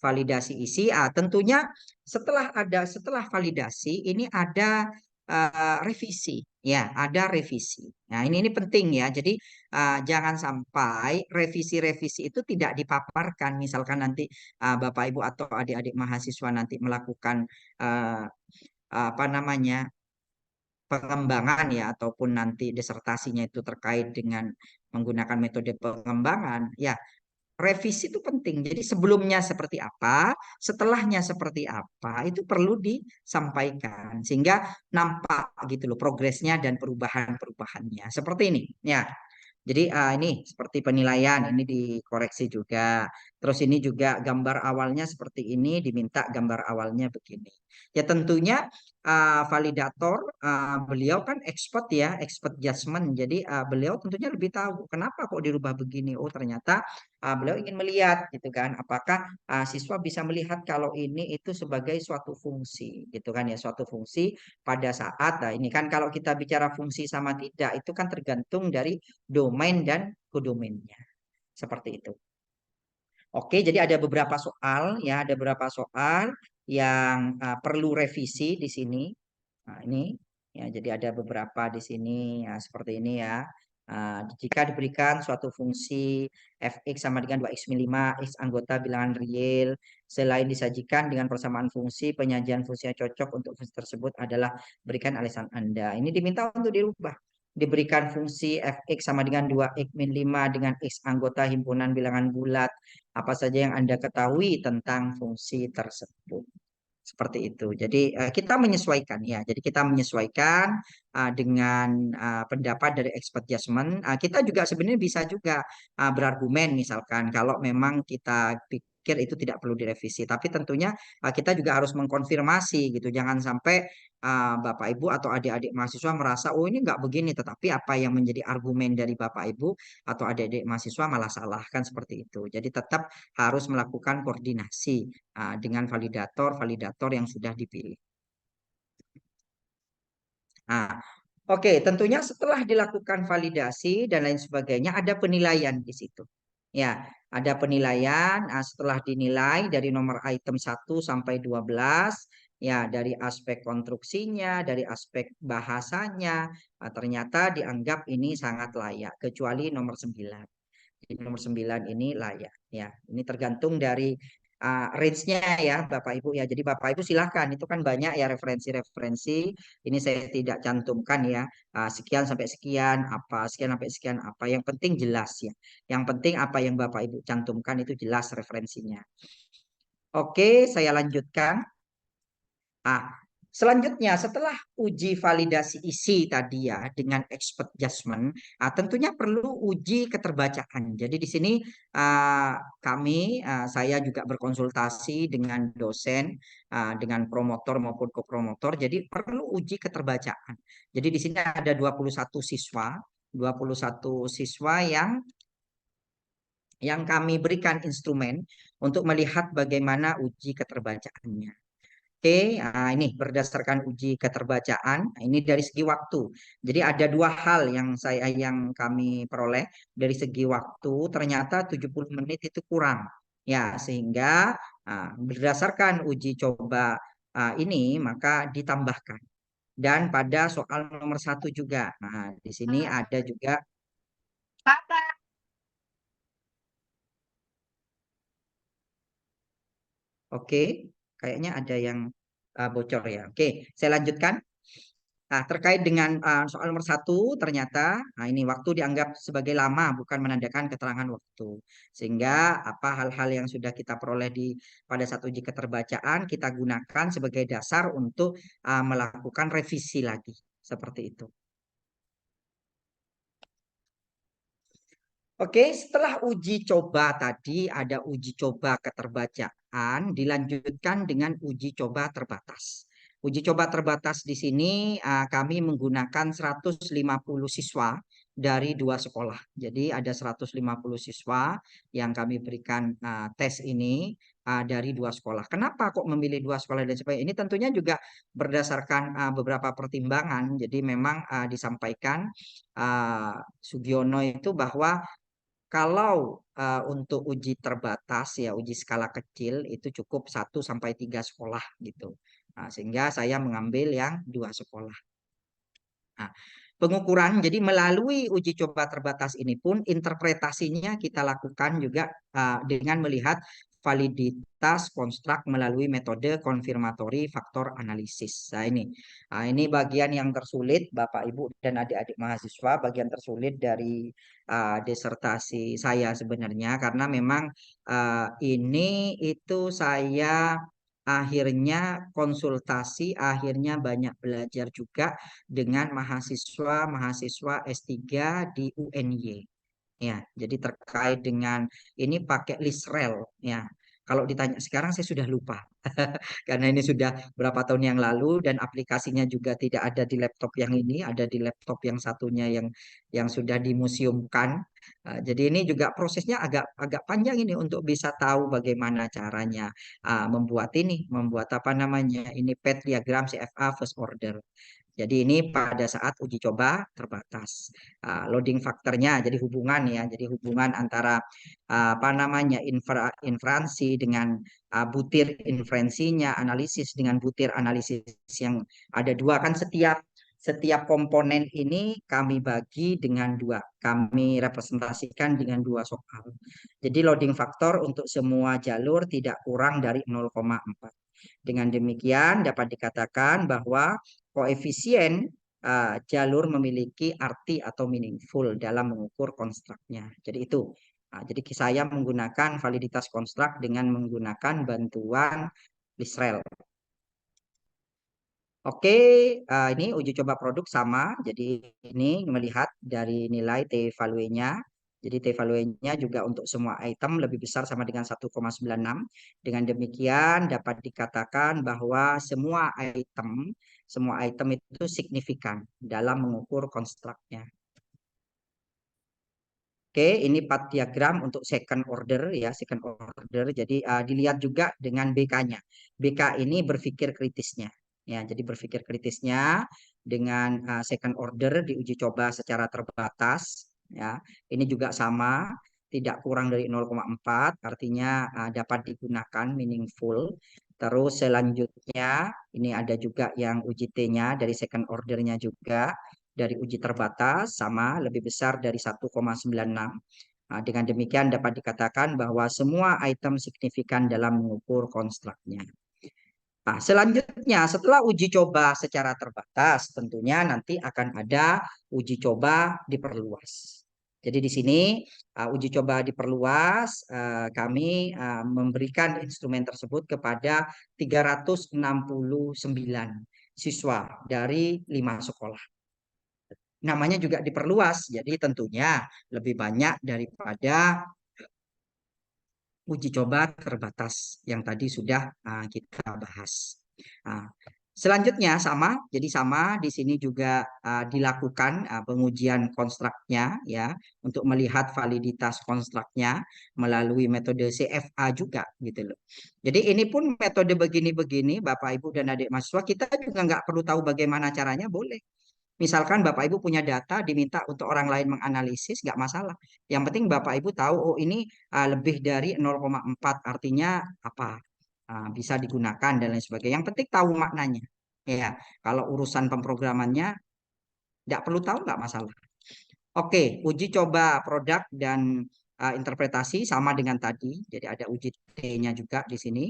validasi isi, tentunya setelah validasi ini ada revisi, ya, ada revisi. Nah, ini penting ya. Jadi jangan sampai revisi-revisi itu tidak dipaparkan. Misalkan nanti Bapak Ibu atau adik-adik mahasiswa nanti melakukan apa namanya pengembangan ya ataupun nanti disertasinya itu terkait dengan menggunakan metode pengembangan, ya revisi itu penting. Jadi sebelumnya seperti apa, setelahnya seperti apa, itu perlu disampaikan sehingga nampak gitu loh progresnya dan perubahan-perubahannya. Seperti ini. Ya. Jadi ini seperti penilaian, ini dikoreksi juga. Terus ini juga gambar awalnya seperti ini, diminta gambar awalnya begini. Ya tentunya validator beliau kan expert ya, expert judgment. Jadi beliau tentunya lebih tahu kenapa kok dirubah begini. Oh ternyata beliau ingin melihat gitu kan, apakah siswa bisa melihat kalau ini itu sebagai suatu fungsi gitu kan ya, suatu fungsi pada saat. Nah ini kan kalau kita bicara fungsi sama tidak itu kan tergantung dari domain dan kodomainnya. Seperti itu. Oke, jadi ada beberapa soal ya, ada beberapa soal yang perlu revisi di sini. Nah, ini ya, jadi ada beberapa di sini ya, seperti ini ya. Jika diberikan suatu fungsi fx sama dengan 2x-5 x anggota bilangan real selain disajikan dengan persamaan fungsi, penyajian fungsinya cocok untuk fungsi tersebut adalah berikan alasan Anda. Ini diminta untuk dirubah. Diberikan fungsi fx sama dengan 2x-5 dengan x anggota himpunan bilangan bulat. Apa saja yang Anda ketahui tentang fungsi tersebut. Seperti itu. Jadi kita menyesuaikan ya. Jadi kita menyesuaikan dengan pendapat dari expert judgment. Kita juga sebenarnya bisa juga berargumen misalkan kalau memang kita pikir itu tidak perlu direvisi. Tapi tentunya kita juga harus mengkonfirmasi gitu. Jangan sampai Bapak Ibu atau adik-adik mahasiswa merasa oh ini nggak begini, tetapi apa yang menjadi argumen dari Bapak Ibu atau adik-adik mahasiswa malah salah kan seperti itu. Jadi tetap harus melakukan koordinasi dengan validator yang sudah dipilih. Nah, oke, tentunya setelah dilakukan validasi dan lain sebagainya ada penilaian di situ. Ya, ada penilaian setelah dinilai dari nomor item 1 sampai 12 ya dari aspek konstruksinya, dari aspek bahasanya ternyata dianggap ini sangat layak kecuali nomor 9. Jadi nomor 9 ini layak ya. Ini tergantung dari range-nya ya Bapak Ibu ya. Jadi Bapak Ibu silahkan itu kan banyak ya referensi-referensi. Ini saya tidak cantumkan ya. Sekian sampai sekian apa, sekian sampai sekian apa. Yang penting jelas ya. Yang penting apa yang Bapak Ibu cantumkan itu jelas referensinya. Oke, saya lanjutkan. Selanjutnya setelah uji validasi isi tadi ya dengan expert judgment, tentunya perlu uji keterbacaan. Jadi di sini saya juga berkonsultasi dengan dosen, dengan promotor maupun kopromotor. Jadi perlu uji keterbacaan. Jadi di sini ada 21 siswa yang kami berikan instrumen untuk melihat bagaimana uji keterbacaannya. Oke, ini berdasarkan uji keterbacaan, ini dari segi waktu. Jadi ada dua hal yang kami peroleh dari segi waktu, ternyata 70 menit itu kurang. Ya, sehingga berdasarkan uji coba ini maka ditambahkan. Dan pada soal nomor 1 juga. Nah, di sini ada juga Oke, kayaknya ada yang bocor ya. Oke, saya lanjutkan. Terkait dengan soal nomor 1, ternyata ini waktu dianggap sebagai lama, bukan menandakan keterangan waktu. Sehingga hal-hal yang sudah kita peroleh pada saat uji keterbacaan kita gunakan sebagai dasar untuk melakukan revisi lagi. Seperti itu. Oke, setelah uji coba tadi ada uji coba keterbacaan, dilanjutkan dengan uji coba terbatas. Uji coba terbatas di sini kami menggunakan 150 siswa dari 2 sekolah. Jadi ada 150 siswa yang kami berikan tes ini dari 2 sekolah. Kenapa kok memilih 2 sekolah dan sebagainya? Ini tentunya juga berdasarkan beberapa pertimbangan. Jadi memang disampaikan Sugiono itu bahwa kalau untuk uji terbatas ya uji skala kecil itu cukup 1 sampai 3 sekolah gitu. Sehingga saya mengambil yang 2 sekolah. Pengukuran jadi melalui uji coba terbatas ini pun interpretasinya kita lakukan juga dengan melihat validitas konstruk melalui metode konfirmatori faktor analisis. Nah ini bagian yang tersulit Bapak Ibu dan adik-adik mahasiswa, bagian tersulit dari disertasi saya sebenarnya karena memang ini itu saya akhirnya konsultasi, akhirnya banyak belajar juga dengan mahasiswa S3 di UNY. Ya, jadi terkait dengan ini pakai LISREL ya. Kalau ditanya sekarang saya sudah lupa karena ini sudah berapa tahun yang lalu dan aplikasinya juga tidak ada di laptop yang ini, ada di laptop yang satunya yang sudah dimuseumkan. Jadi ini juga prosesnya agak panjang ini untuk bisa tahu bagaimana caranya membuat apa namanya ini path diagram CFA first order. Jadi ini pada saat uji coba terbatas. Loading faktornya jadi hubungan ya, jadi hubungan antara apa namanya inferensi dengan butir inferensinya, analisis dengan butir analisis yang ada 2 kan setiap komponen ini kami bagi dengan 2. Kami representasikan dengan 2 soal. Jadi loading faktor untuk semua jalur tidak kurang dari 0,4. Dengan demikian dapat dikatakan bahwa koefisien jalur memiliki arti atau meaningful dalam mengukur konstruknya. Jadi itu. Jadi saya menggunakan validitas konstruk dengan menggunakan bantuan LISREL. Oke, ini uji coba produk sama. Jadi ini melihat dari nilai T value-nya Jadi T-value-nya juga untuk semua item lebih besar sama dengan 1,96. Dengan demikian dapat dikatakan bahwa semua item itu signifikan dalam mengukur konstruknya. Oke, ini path diagram untuk second order ya, second order. Jadi dilihat juga dengan BK-nya. BK ini berpikir kritisnya. Ya, jadi berpikir kritisnya dengan second order diuji coba secara terbatas. Ya, ini juga sama, tidak kurang dari 0,4, artinya dapat digunakan meaningful. Terus selanjutnya ini ada juga yang uji T-nya dari second order-nya juga. Dari uji terbatas sama lebih besar dari 1,96. Nah, dengan demikian dapat dikatakan bahwa semua item signifikan dalam mengukur konstruknya. Nah, selanjutnya setelah uji coba secara terbatas, tentunya nanti akan ada uji coba diperluas. Jadi di sini uji coba diperluas, kami memberikan instrumen tersebut kepada 369 siswa dari 5 sekolah. Namanya juga diperluas, jadi tentunya lebih banyak daripada uji coba terbatas yang tadi sudah kita bahas. Selanjutnya sama, jadi sama di sini juga dilakukan pengujian konstruknya ya untuk melihat validitas konstruknya melalui metode CFA juga gitu loh. Jadi ini pun metode begini-begini Bapak Ibu dan adik mahasiswa, kita juga nggak perlu tahu bagaimana caranya, boleh. Misalkan Bapak Ibu punya data diminta untuk orang lain menganalisis, nggak masalah. Yang penting Bapak Ibu tahu, oh ini lebih dari 0,4 artinya apa, bisa digunakan dan lain sebagainya. Yang penting tahu maknanya. Ya, kalau urusan pemrogramannya nggak perlu tahu, nggak masalah. Oke, uji coba produk dan interpretasi sama dengan tadi. Jadi ada uji T-nya juga di sini.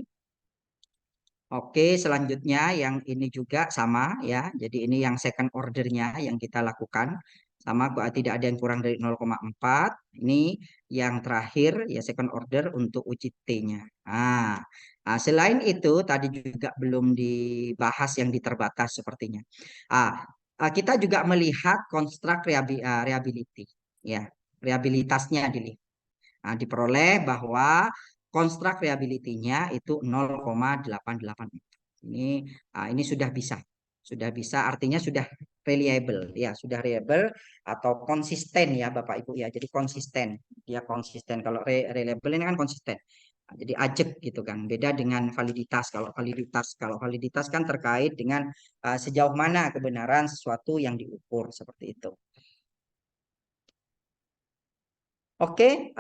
Oke, selanjutnya yang ini juga sama ya. Jadi ini yang second ordernya yang kita lakukan. Sama, tidak ada yang kurang dari 0,4. Ini yang terakhir ya second order untuk uji T-nya. Selain itu tadi juga belum dibahas yang diterbatas sepertinya. Kita juga melihat konstruk reliability. Ya, reliabilitasnya dilihat. Diperoleh bahwa konstruk reliability-nya itu 0,884. Ini sudah bisa artinya sudah reliable ya, sudah reliable atau konsisten ya Bapak Ibu ya. Jadi konsisten, dia konsisten. Kalau reliable ini kan konsisten. Jadi ajek gitu kan. Beda dengan validitas. Kalau validitas kan terkait dengan sejauh mana kebenaran sesuatu yang diukur seperti itu. Oke,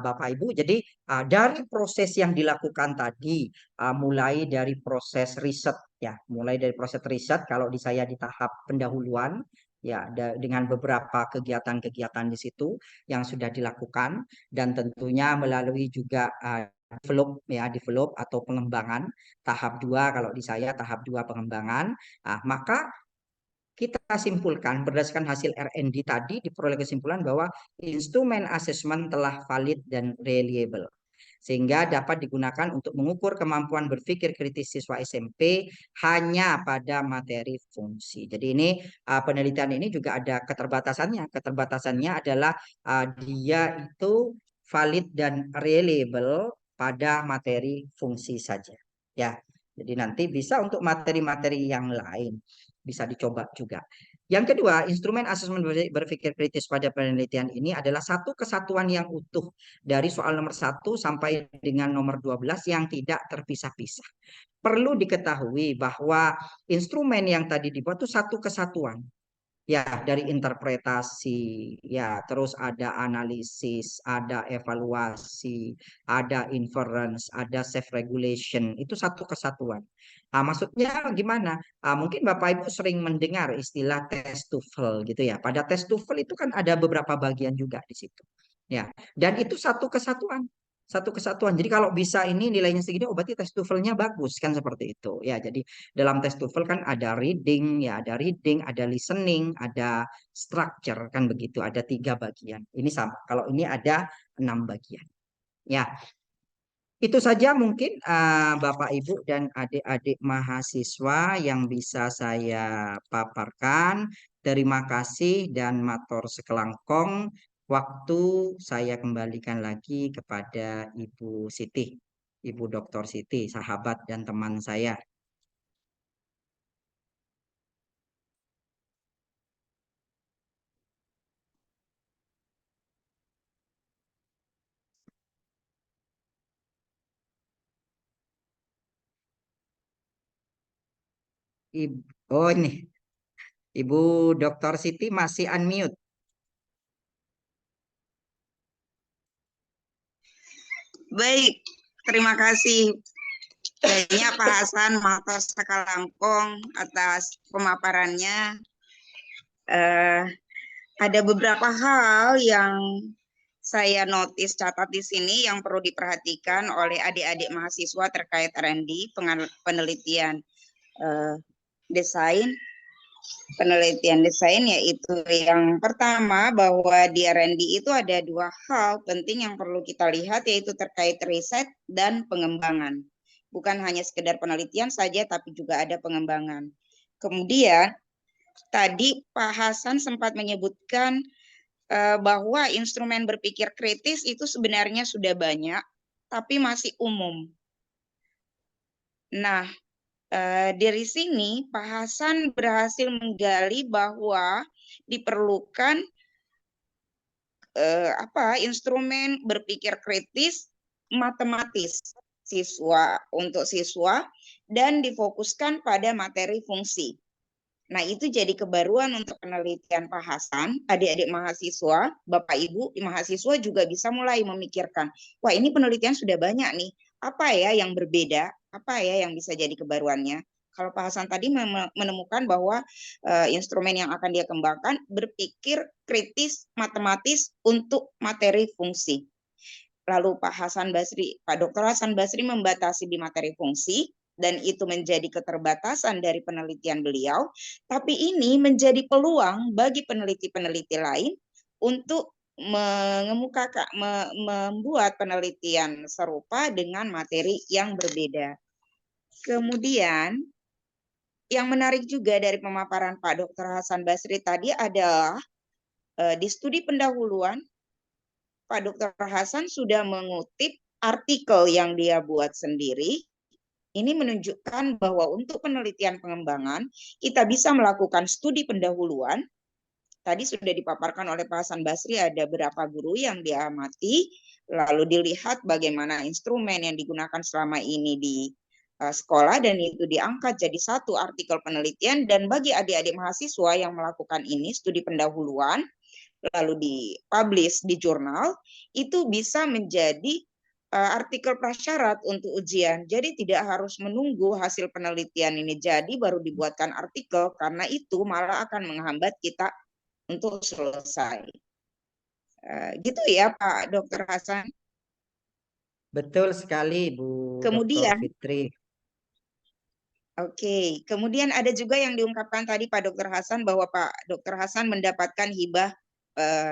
Bapak Ibu, jadi dari proses yang dilakukan tadi, mulai dari proses riset ya, kalau di saya di tahap pendahuluan ya, dengan beberapa kegiatan-kegiatan di situ yang sudah dilakukan dan tentunya melalui juga develop atau pengembangan tahap 2, kalau di saya tahap 2 pengembangan, maka kita simpulkan berdasarkan hasil R&D tadi diperoleh kesimpulan bahwa instrumen asesmen telah valid dan reliable sehingga dapat digunakan untuk mengukur kemampuan berpikir kritis siswa SMP hanya pada materi fungsi. Jadi ini penelitian ini juga ada keterbatasannya. Keterbatasannya adalah dia itu valid dan reliable pada materi fungsi saja. Ya, jadi nanti bisa untuk materi-materi yang lain bisa dicoba juga. Yang kedua, instrumen asesmen berpikir kritis pada penelitian ini adalah satu kesatuan yang utuh dari soal nomor 1 sampai dengan nomor 12 yang tidak terpisah-pisah. Perlu diketahui bahwa instrumen yang tadi dibuat itu satu kesatuan. Ya, dari interpretasi, ya, terus ada analisis, ada evaluasi, ada inference, ada self-regulation, itu satu kesatuan. Maksudnya gimana? Mungkin Bapak Ibu sering mendengar istilah test TOEFL gitu ya. Pada test TOEFL itu kan ada beberapa bagian juga di situ. Ya, dan itu satu kesatuan. Satu kesatuan. Jadi kalau bisa ini nilainya segini, oh berarti tes TOEFL-nya bagus kan seperti itu. Ya, jadi dalam tes TOEFL kan ada reading, ya ada reading, ada listening, ada structure kan begitu. Ada 3 bagian. Ini sama. Kalau ini ada 6 bagian. Ya, itu saja mungkin Bapak Ibu dan adik-adik mahasiswa yang bisa saya paparkan. Terima kasih dan matur sekelangkong. waktu saya kembalikan lagi kepada Ibu Siti, Ibu Dr. Siti, sahabat dan teman saya. Oh ini, Ibu Dr. Siti masih unmute. Baik, terima kasih banyak Pak Hasan Matos Sakalangkong atas pemaparannya. Ada beberapa hal yang saya notice catat di sini yang perlu diperhatikan oleh adik-adik mahasiswa terkait R&D penelitian desain. Penelitian desain, yaitu yang pertama bahwa di R&D itu ada dua hal penting yang perlu kita lihat, yaitu terkait riset dan pengembangan. Bukan hanya sekedar penelitian saja, tapi juga ada pengembangan. Kemudian tadi Pak Hasan sempat menyebutkan bahwa instrumen berpikir kritis itu sebenarnya sudah banyak, tapi masih umum. Nah, dari sini Pak Hasan berhasil menggali bahwa diperlukan instrumen berpikir kritis matematis untuk siswa dan difokuskan pada materi fungsi. Nah, itu jadi kebaruan untuk penelitian Pak Hasan. Adik-adik mahasiswa, Bapak Ibu mahasiswa juga bisa mulai memikirkan, wah ini penelitian sudah banyak nih, apa ya yang berbeda, apa ya yang bisa jadi kebaruannya. Kalau Pak Hasan tadi menemukan bahwa instrumen yang akan dia kembangkan berpikir kritis matematis untuk materi fungsi. Lalu Pak Dr. Hasan Basri membatasi di materi fungsi, dan itu menjadi keterbatasan dari penelitian beliau, tapi ini menjadi peluang bagi peneliti-peneliti lain untuk membuat penelitian serupa dengan materi yang berbeda. Kemudian, yang menarik juga dari pemaparan Pak Dr. Hasan Basri tadi adalah di studi pendahuluan, Pak Dr. Hasan sudah mengutip artikel yang dia buat sendiri. Ini menunjukkan bahwa untuk penelitian pengembangan, kita bisa melakukan studi pendahuluan. Tadi sudah dipaparkan oleh Pak Hasan Basri, ada beberapa guru yang diamati, lalu dilihat bagaimana instrumen yang digunakan selama ini di sekolah, dan itu diangkat jadi satu artikel penelitian. Dan bagi adik-adik mahasiswa yang melakukan ini, studi pendahuluan, lalu dipublish di jurnal, itu bisa menjadi artikel prasyarat untuk ujian. Jadi tidak harus menunggu hasil penelitian ini jadi baru dibuatkan artikel, karena itu malah akan menghambat kita untuk selesai. Gitu ya Pak Dr. Hasan. Betul sekali Bu Kemudian, Dr. Fitri. Oke, kemudian ada juga yang diungkapkan tadi Pak Dr. Hasan bahwa Pak Dr. Hasan mendapatkan hibah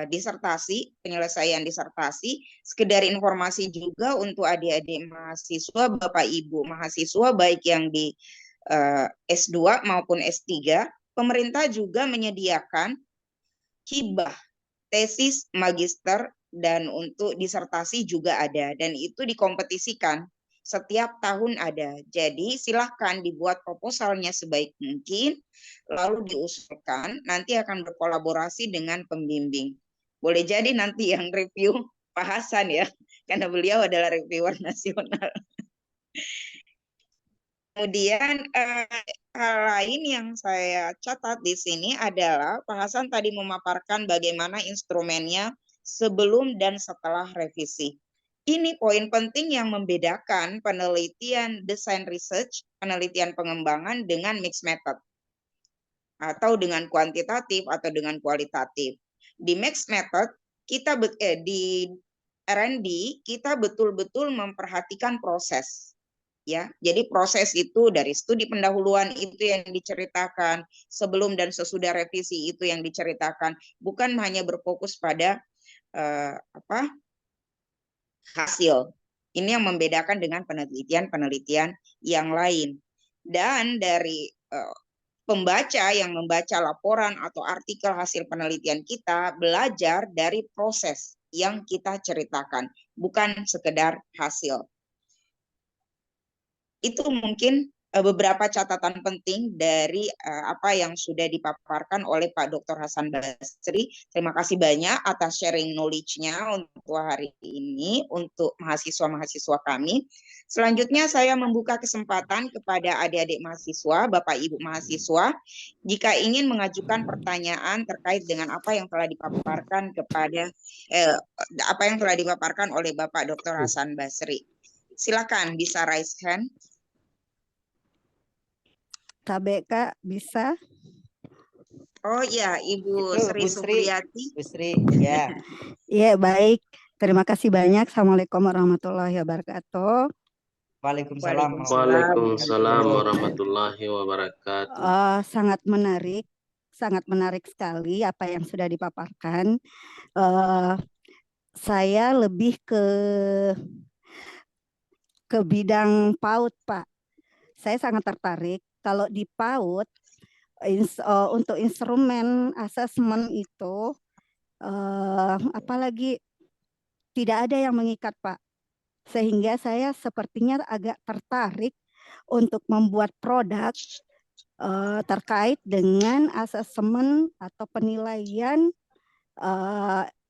disertasi, penyelesaian disertasi. Sekedar informasi juga untuk adik-adik mahasiswa, Bapak Ibu mahasiswa, baik yang di S2 maupun S3, pemerintah juga menyediakan hibah tesis magister, dan untuk disertasi juga ada, dan itu dikompetisikan. Setiap tahun ada. Jadi silahkan dibuat proposalnya sebaik mungkin, lalu diusulkan, nanti akan berkolaborasi dengan pembimbing. Boleh jadi nanti yang review Pak Hasan ya, karena beliau adalah reviewer nasional. Kemudian hal lain yang saya catat di sini adalah Pak Hasan tadi memaparkan bagaimana instrumennya sebelum dan setelah revisi. Ini poin penting yang membedakan penelitian desain research, penelitian pengembangan dengan mixed method, atau dengan kuantitatif atau dengan kualitatif. Di mixed method, di R&D kita betul-betul memperhatikan proses. Ya, jadi proses itu dari studi pendahuluan itu yang diceritakan, sebelum dan sesudah revisi itu yang diceritakan, bukan hanya berfokus pada hasil. Ini yang membedakan dengan penelitian-penelitian yang lain. Dan dari pembaca yang membaca laporan atau artikel hasil penelitian kita belajar dari proses yang kita ceritakan, bukan sekedar hasil. Itu mungkin beberapa catatan penting dari apa yang sudah dipaparkan oleh Pak Dr. Hasan Basri. Terima kasih banyak atas sharing knowledge-nya untuk hari ini untuk mahasiswa-mahasiswa kami. Selanjutnya saya membuka kesempatan kepada adik-adik mahasiswa, Bapak Ibu mahasiswa, jika ingin mengajukan pertanyaan terkait dengan apa yang telah dipaparkan oleh Bapak Dr. Hasan Basri. Silakan bisa raise hand. KBK bisa? Oh iya, Ibu Itu Sri Bu Sri, Supriyati. Bu Sri, ya. Iya, baik. Terima kasih banyak. Assalamualaikum warahmatullahi wabarakatuh. Waalaikumsalam Waalaikumsalam warahmatullahi wabarakatuh. Sangat menarik sekali apa yang sudah dipaparkan. Saya lebih ke bidang PAUD, Pak. Saya sangat tertarik kalau di PAUD untuk instrumen asesmen itu apalagi tidak ada yang mengikat, Pak. Sehingga saya sepertinya agak tertarik untuk membuat produk terkait dengan asesmen atau penilaian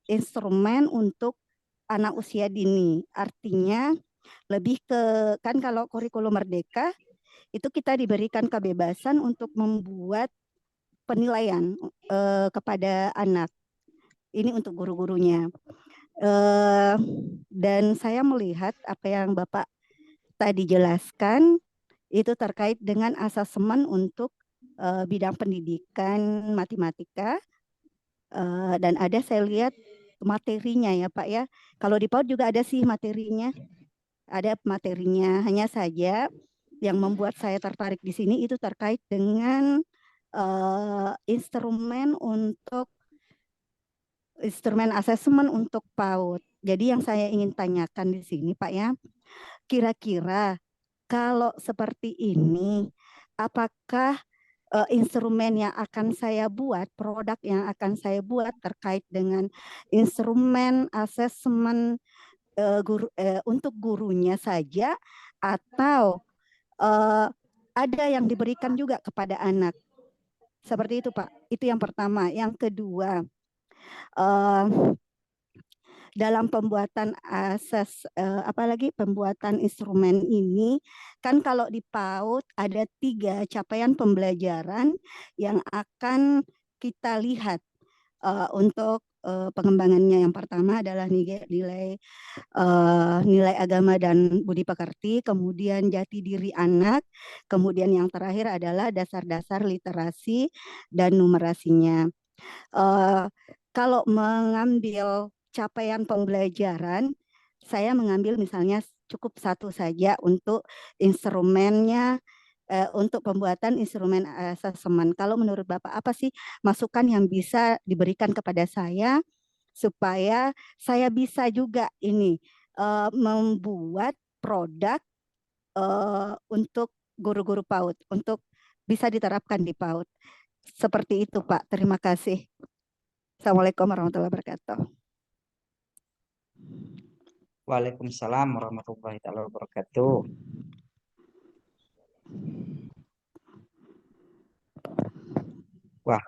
instrumen untuk anak usia dini. Artinya lebih ke, kan kalau kurikulum merdeka itu kita diberikan kebebasan untuk membuat penilaian kepada anak. Ini untuk guru-gurunya. Dan saya melihat apa yang Bapak tadi jelaskan itu terkait dengan asesmen untuk bidang pendidikan matematika. Dan ada saya lihat materinya ya Pak ya. Kalau di PAUD juga ada sih materinya. Ada materinya, hanya saja yang membuat saya tertarik di sini itu terkait dengan instrumen asesmen untuk PAUD. Jadi yang saya ingin tanyakan di sini Pak ya, kira-kira kalau seperti ini, apakah instrumen yang akan saya buat, produk yang akan saya buat terkait dengan instrumen asesmen untuk gurunya saja, atau ada yang diberikan juga kepada anak? Seperti itu Pak. Itu yang pertama. Yang kedua, dalam pembuatan apalagi pembuatan instrumen ini, kan kalau di PAUD ada 3 capaian pembelajaran yang akan kita lihat untuk pengembangannya. Yang pertama adalah nilai agama dan budi pekerti, kemudian jati diri anak, kemudian yang terakhir adalah dasar-dasar literasi dan numerasinya. Kalau mengambil capaian pembelajaran, saya mengambil misalnya cukup 1 saja untuk instrumennya, untuk pembuatan instrumen asesmen. Kalau menurut Bapak apa sih masukan yang bisa diberikan kepada saya supaya saya bisa juga ini membuat produk untuk guru-guru PAUD, untuk bisa diterapkan di PAUD. Seperti itu Pak, terima kasih. Assalamualaikum warahmatullahi wabarakatuh. Waalaikumsalam warahmatullahi wabarakatuh. Wah,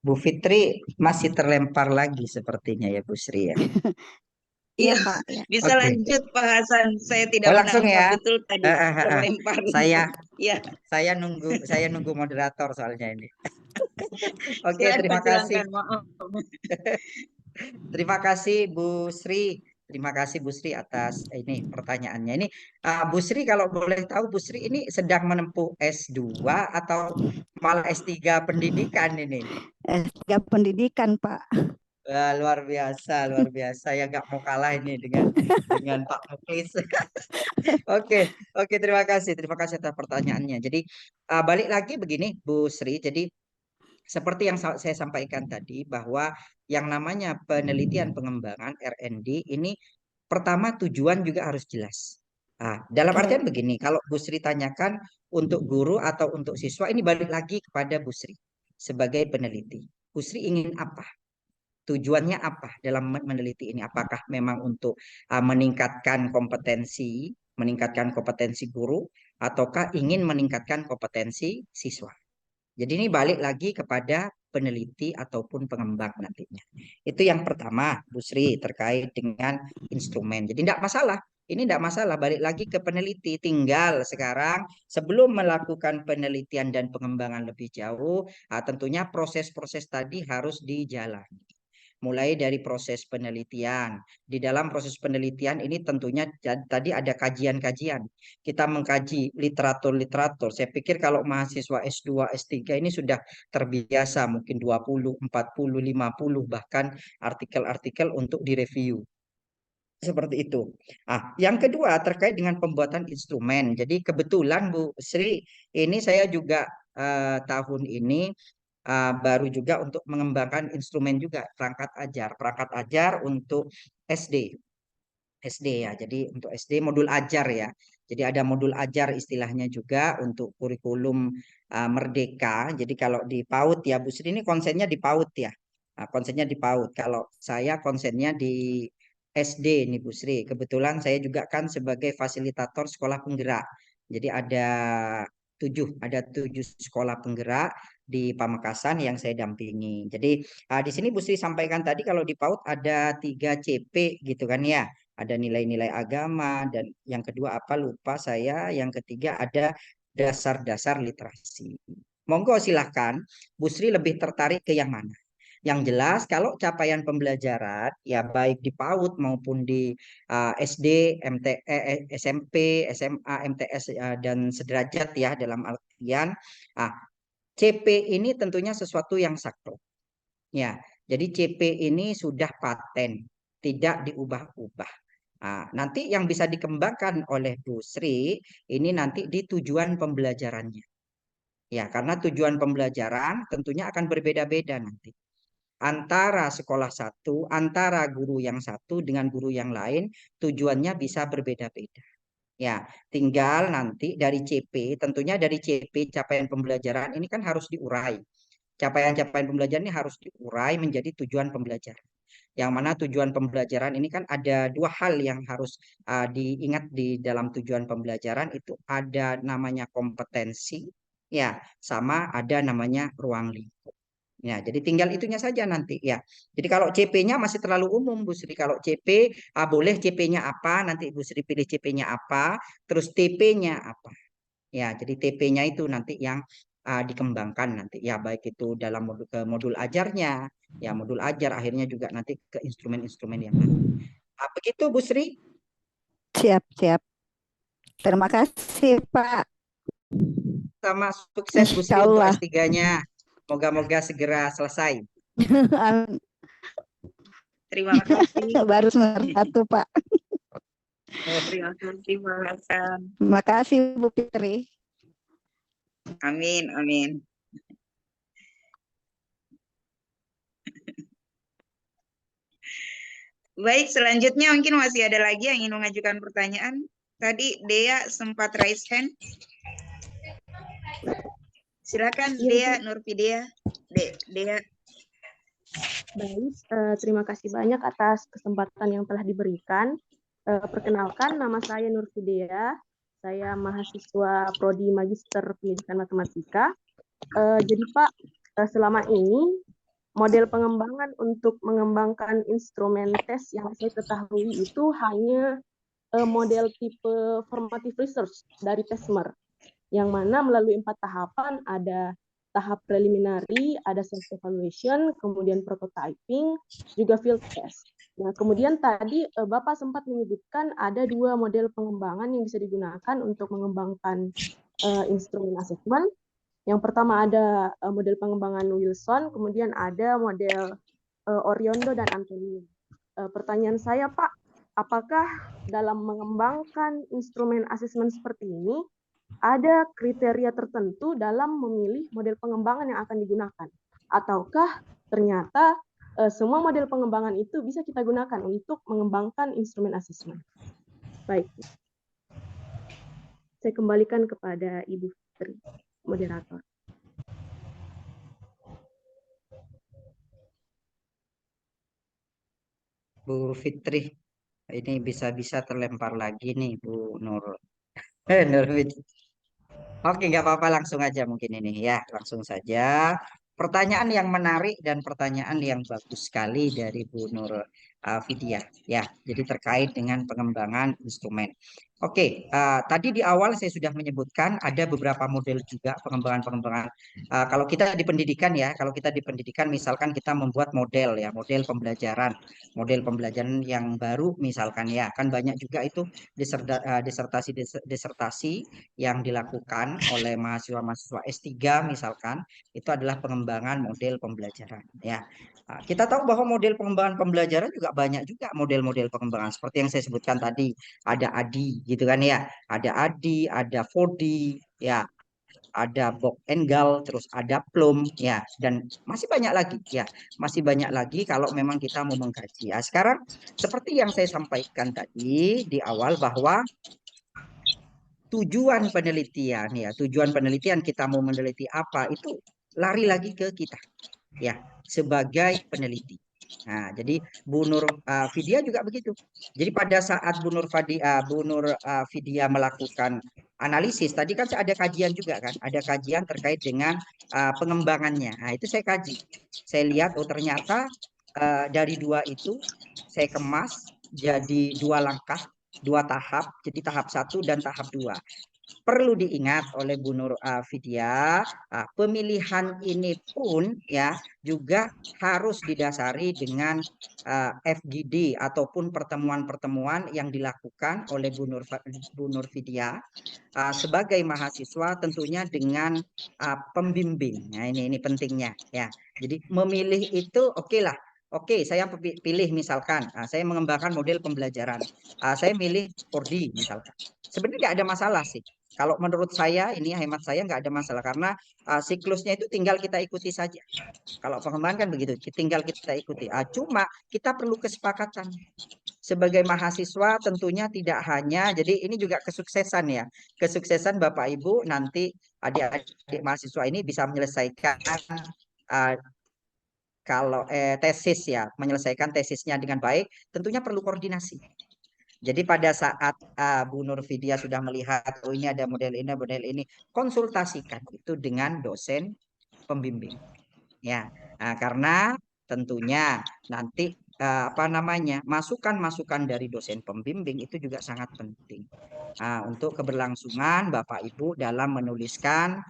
Bu Fitri masih terlempar lagi sepertinya ya Bu Sri ya. Iya, Pak. Ya. Bisa Oke. lanjut Pak Hasan. Saya tidak langsung menangkap ya. betul tadi terlempar. Saya Ya. saya nunggu moderator soalnya ini. Oke, Silakan, terima kasih. silakan. Maaf. Terima kasih Bu Sri. Terima kasih Bu Sri atas ini pertanyaannya. Ini Bu Sri kalau boleh tahu Bu Sri ini sedang menempuh S2 atau malah S3 pendidikan ini? S3 pendidikan Pak. Wah, luar biasa, luar biasa. Ya nggak mau kalah ini dengan Pak Muklis. Oke, terima kasih atas pertanyaannya. Jadi balik lagi begini Bu Sri. Jadi seperti yang saya sampaikan tadi bahwa yang namanya penelitian pengembangan R&D ini pertama tujuan juga harus jelas. Dalam artian begini, kalau Bu Sri tanyakan untuk guru atau untuk siswa, ini balik lagi kepada Bu Sri sebagai peneliti. Bu Sri ingin apa? Tujuannya apa dalam meneliti ini? Apakah memang untuk meningkatkan kompetensi guru, ataukah ingin meningkatkan kompetensi siswa? Jadi ini balik lagi kepada peneliti ataupun pengembang nantinya. Itu yang pertama, Bu Sri, terkait dengan instrumen. Jadi tidak masalah. Ini tidak masalah, balik lagi ke peneliti. Tinggal sekarang sebelum melakukan penelitian dan pengembangan lebih jauh, tentunya proses-proses tadi harus dijalani. Mulai dari proses penelitian. Di dalam proses penelitian ini tentunya tadi ada kajian-kajian. Kita mengkaji literatur-literatur. Saya pikir kalau mahasiswa S2, S3 ini sudah terbiasa mungkin 20, 40, 50 bahkan artikel-artikel untuk direview. Seperti itu. Yang kedua terkait dengan pembuatan instrumen. Jadi kebetulan Bu Sri, ini saya juga tahun ini baru juga untuk mengembangkan instrumen juga perangkat ajar untuk SD ya. Jadi untuk SD modul ajar ya. Jadi ada modul ajar istilahnya juga untuk kurikulum Merdeka. Jadi kalau di PAUD ya, Bu Sri ini konsennya di PAUD ya. Konsennya di PAUD. Kalau saya konsennya di SD nih Bu Sri. Kebetulan saya juga kan sebagai fasilitator sekolah penggerak. Jadi ada 7 sekolah penggerak di Pamekasan yang saya dampingi. Jadi di sini Bu Sri sampaikan tadi kalau di PAUD ada 3 CP gitu kan ya. Ada nilai-nilai agama dan yang kedua apa lupa saya. Yang ketiga ada dasar-dasar literasi. Monggo silahkan Bu Sri lebih tertarik ke yang mana? Yang jelas kalau capaian pembelajaran ya baik di PAUD maupun di SD, SMP, SMA, MTS dan sederajat ya dalam artian CP ini tentunya sesuatu yang sakral. Ya, jadi CP ini sudah paten, tidak diubah-ubah. Nanti yang bisa dikembangkan oleh Bu Sri ini nanti di tujuan pembelajarannya. Ya, karena tujuan pembelajaran tentunya akan berbeda-beda nanti. Antara sekolah satu, antara guru yang satu dengan guru yang lain, tujuannya bisa berbeda-beda. Ya, tinggal nanti dari CP, tentunya dari CP capaian pembelajaran ini kan harus diurai. Capaian-capaian pembelajaran ini harus diurai menjadi tujuan pembelajaran. Yang mana tujuan pembelajaran ini kan ada 2 hal yang harus diingat di dalam tujuan pembelajaran itu ada namanya kompetensi, ya, sama ada namanya ruang lingkup. Ya, jadi tinggal itunya saja nanti ya. Jadi kalau CP-nya masih terlalu umum Bu Sri. Kalau CP boleh CP-nya apa, nanti Bu Sri pilih CP-nya apa, terus TP-nya apa. Ya, jadi TP-nya itu nanti yang dikembangkan nanti ya baik itu dalam modul ajarnya, ya modul ajar akhirnya juga nanti ke instrumen-instrumen yang lain. Begitu Bu Sri. Siap. Terima kasih Pak. Sama sukses Bu Sri untuk Insyaallah. S3-nya. Moga-moga segera selesai. Terima kasih. Baru semester 1 Pak. Terima kasih Pak Hasan. Terima kasih Bu Fitri. Amin, amin. Baik, selanjutnya mungkin masih ada lagi yang ingin mengajukan pertanyaan. Tadi Dea sempat raise hand. Silakan Dea Nurfidea. Dea. Baik, terima kasih banyak atas kesempatan yang telah diberikan. Perkenalkan, nama saya Nurfidea. Saya mahasiswa Prodi Magister Pendidikan Matematika. Jadi Pak, selama ini model pengembangan untuk mengembangkan instrumen tes yang saya ketahui itu hanya model tipe formative research dari TESMER, yang mana melalui 4 tahapan, ada tahap preliminary, ada self-evaluation, kemudian prototyping, juga field test. Nah, kemudian tadi Bapak sempat menyebutkan ada 2 model pengembangan yang bisa digunakan untuk mengembangkan instrumen assessment. Yang pertama ada model pengembangan Wilson, kemudian ada model Oriondo dan Antonio. Pertanyaan saya Pak, apakah dalam mengembangkan instrumen asesmen seperti ini ada kriteria tertentu dalam memilih model pengembangan yang akan digunakan? Ataukah ternyata semua model pengembangan itu bisa kita gunakan untuk mengembangkan instrumen asesmen? Baik. Saya kembalikan kepada Ibu Fitri, moderator. Bu Fitri, ini bisa-bisa terlempar lagi nih Bu Nur. Nur Fitri. Oke, nggak apa-apa, langsung aja mungkin ini ya, langsung saja. Pertanyaan yang menarik dan pertanyaan yang bagus sekali dari Bu Nur Vidya ya. Jadi terkait dengan pengembangan instrumen. Oke, tadi di awal saya sudah menyebutkan ada beberapa model juga pengembangan-pengembangan. Kalau kita di pendidikan ya, kalau kita di pendidikan misalkan kita membuat model ya, model pembelajaran yang baru misalkan ya, kan banyak juga itu disertasi yang dilakukan oleh mahasiswa-mahasiswa S3 misalkan itu adalah pengembangan model pembelajaran ya. Kita tahu bahwa model pengembangan pembelajaran juga banyak juga model-model pengembangan seperti yang saya sebutkan tadi, ada ADI gitu kan ya, ada ADI, ada 4D ya, ada Bob Engel, terus ada Plum ya, dan masih banyak lagi ya, masih banyak lagi kalau memang kita mau mengkaji. Ya, sekarang seperti yang saya sampaikan tadi di awal bahwa tujuan penelitian kita mau meneliti apa itu lari lagi ke kita ya sebagai peneliti. Nah, jadi Bu Nur Vidya juga begitu. Jadi pada saat Bu Nur Vidya melakukan analisis tadi kan ada kajian juga kan, ada kajian terkait dengan pengembangannya. Nah, itu saya kaji. Saya lihat oh ternyata dari dua itu saya kemas jadi dua langkah, dua tahap, jadi tahap 1 dan tahap 2. Perlu diingat oleh Bu Nur Vidya, pemilihan ini pun ya juga harus didasari dengan FGD ataupun pertemuan-pertemuan yang dilakukan oleh Bu Nur Vidya sebagai mahasiswa tentunya dengan pembimbing. Nah, ini pentingnya ya. Jadi memilih itu oke lah. Oke, saya pilih misalkan, saya mengembangkan model pembelajaran. Saya milih 4D misalkan. Sebenarnya nggak ada masalah sih. Kalau menurut saya, ini hemat saya nggak ada masalah. Karena siklusnya itu tinggal kita ikuti saja. Kalau pengembangan kan begitu, tinggal kita ikuti. Cuma kita perlu kesepakatan. Sebagai mahasiswa tentunya tidak hanya, jadi ini juga kesuksesan ya. Kesuksesan Bapak Ibu nanti adik-adik mahasiswa ini bisa menyelesaikan uh, kalau tesis ya, menyelesaikan tesisnya dengan baik, tentunya perlu koordinasi. Jadi pada saat Bu Nur Vidya sudah melihat, oh ini ada model ini, konsultasikan itu dengan dosen pembimbing. Ya, karena tentunya nanti masukan-masukan dari dosen pembimbing itu juga sangat penting untuk keberlangsungan Bapak Ibu dalam menuliskan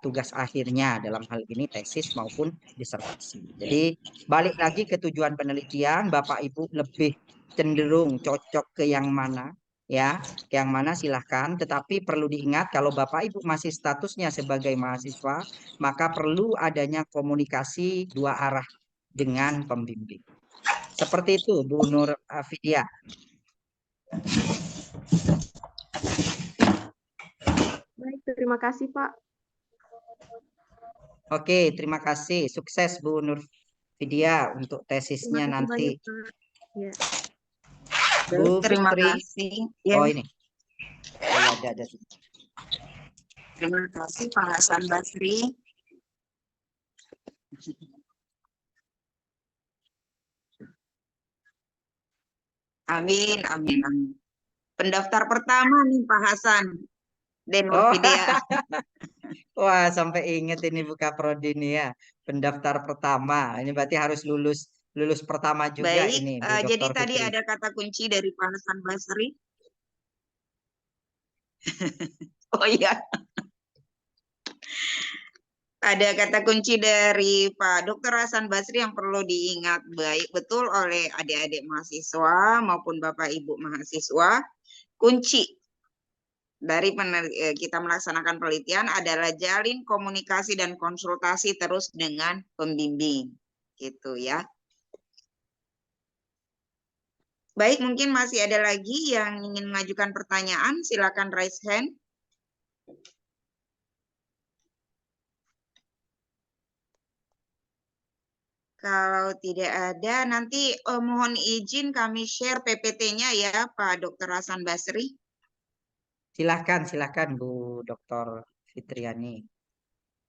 tugas akhirnya dalam hal ini tesis maupun disertasi. Jadi balik lagi ke tujuan penelitian, Bapak Ibu lebih cenderung cocok ke yang mana ya, yang mana silahkan, tetapi perlu diingat kalau Bapak Ibu masih statusnya sebagai mahasiswa, maka perlu adanya komunikasi dua arah dengan pembimbing. Seperti itu Bu Nur Vidya. Baik, terima kasih Pak. Oke, terima kasih. Sukses Bu Nur Vidya untuk tesisnya nanti. Ya. Bu Terima Fitri. kasih. Ya. Oh ini. Oh, ada. Terima kasih Pak Hasan Basri. Amin. Pendaftar pertama nih Pak Hasan dan Nur Vidya. Wah, sampai inget ini buka prodi ini ya. Pendaftar pertama. Ini berarti harus lulus pertama juga. Baik, ini Bu jadi Dr. tadi Fitri. ada kata kunci dari Pak Hasan Basri. Oh iya. Ada kata kunci dari Pak Dr. Hasan Basri yang perlu diingat baik betul oleh adik-adik mahasiswa maupun Bapak Ibu mahasiswa. Kunci dari kita melaksanakan penelitian adalah jalin komunikasi dan konsultasi terus dengan pembimbing. Gitu ya. Baik, mungkin masih ada lagi yang ingin mengajukan pertanyaan, silakan raise hand. Kalau tidak ada, nanti mohon izin kami share PPT-nya ya, Pak Dr. Hasan Basri. Silahkan Bu Dr. Fitriani.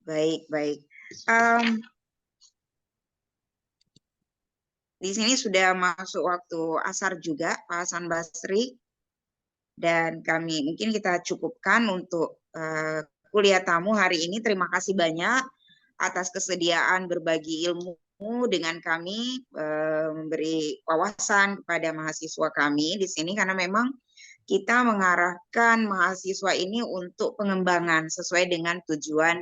Baik, baik. Di sini sudah masuk waktu asar juga, Pak Hasan Basri. Dan mungkin kita cukupkan untuk kuliah tamu hari ini. Terima kasih banyak atas kesediaan berbagi ilmu dengan kami, memberi wawasan kepada mahasiswa kami di sini, karena memang kita mengarahkan mahasiswa ini untuk pengembangan sesuai dengan tujuan,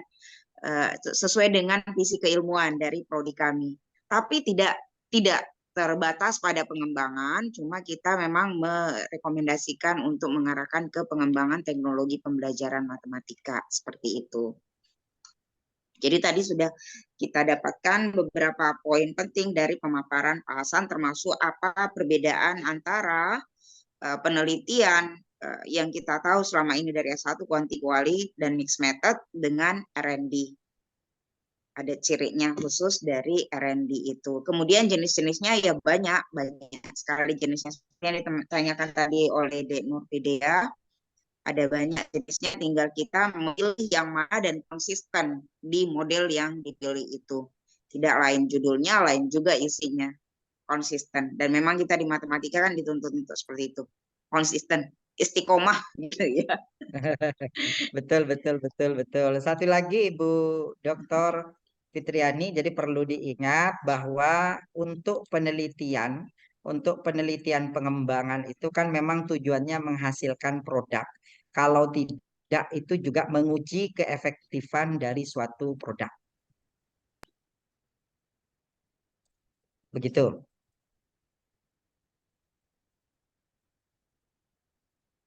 sesuai dengan visi keilmuan dari prodi kami. Tapi tidak terbatas pada pengembangan, cuma kita memang merekomendasikan untuk mengarahkan ke pengembangan teknologi pembelajaran matematika, seperti itu. Jadi tadi sudah kita dapatkan beberapa poin penting dari pemaparan Pak Hasan, termasuk apa perbedaan antara penelitian yang kita tahu selama ini dari S1 kuanti-kuali dan mixed method dengan R&D. Ada cirinya khusus dari R&D itu. Kemudian jenis-jenisnya ya banyak sekali jenisnya. Seperti yang ditanyakan tadi oleh Dek Nurfidea, ada banyak jenisnya, tinggal kita memilih yang mana dan konsisten di model yang dipilih itu. Tidak lain judulnya, lain juga isinya. Konsisten. Dan memang kita di matematika kan dituntut untuk seperti itu. Konsisten, istiqomah gitu ya. Betul. Satu lagi Ibu Dr. Fitriani, jadi perlu diingat bahwa untuk penelitian pengembangan itu kan memang tujuannya menghasilkan produk. Kalau tidak, itu juga menguji keefektifan dari suatu produk. Begitu.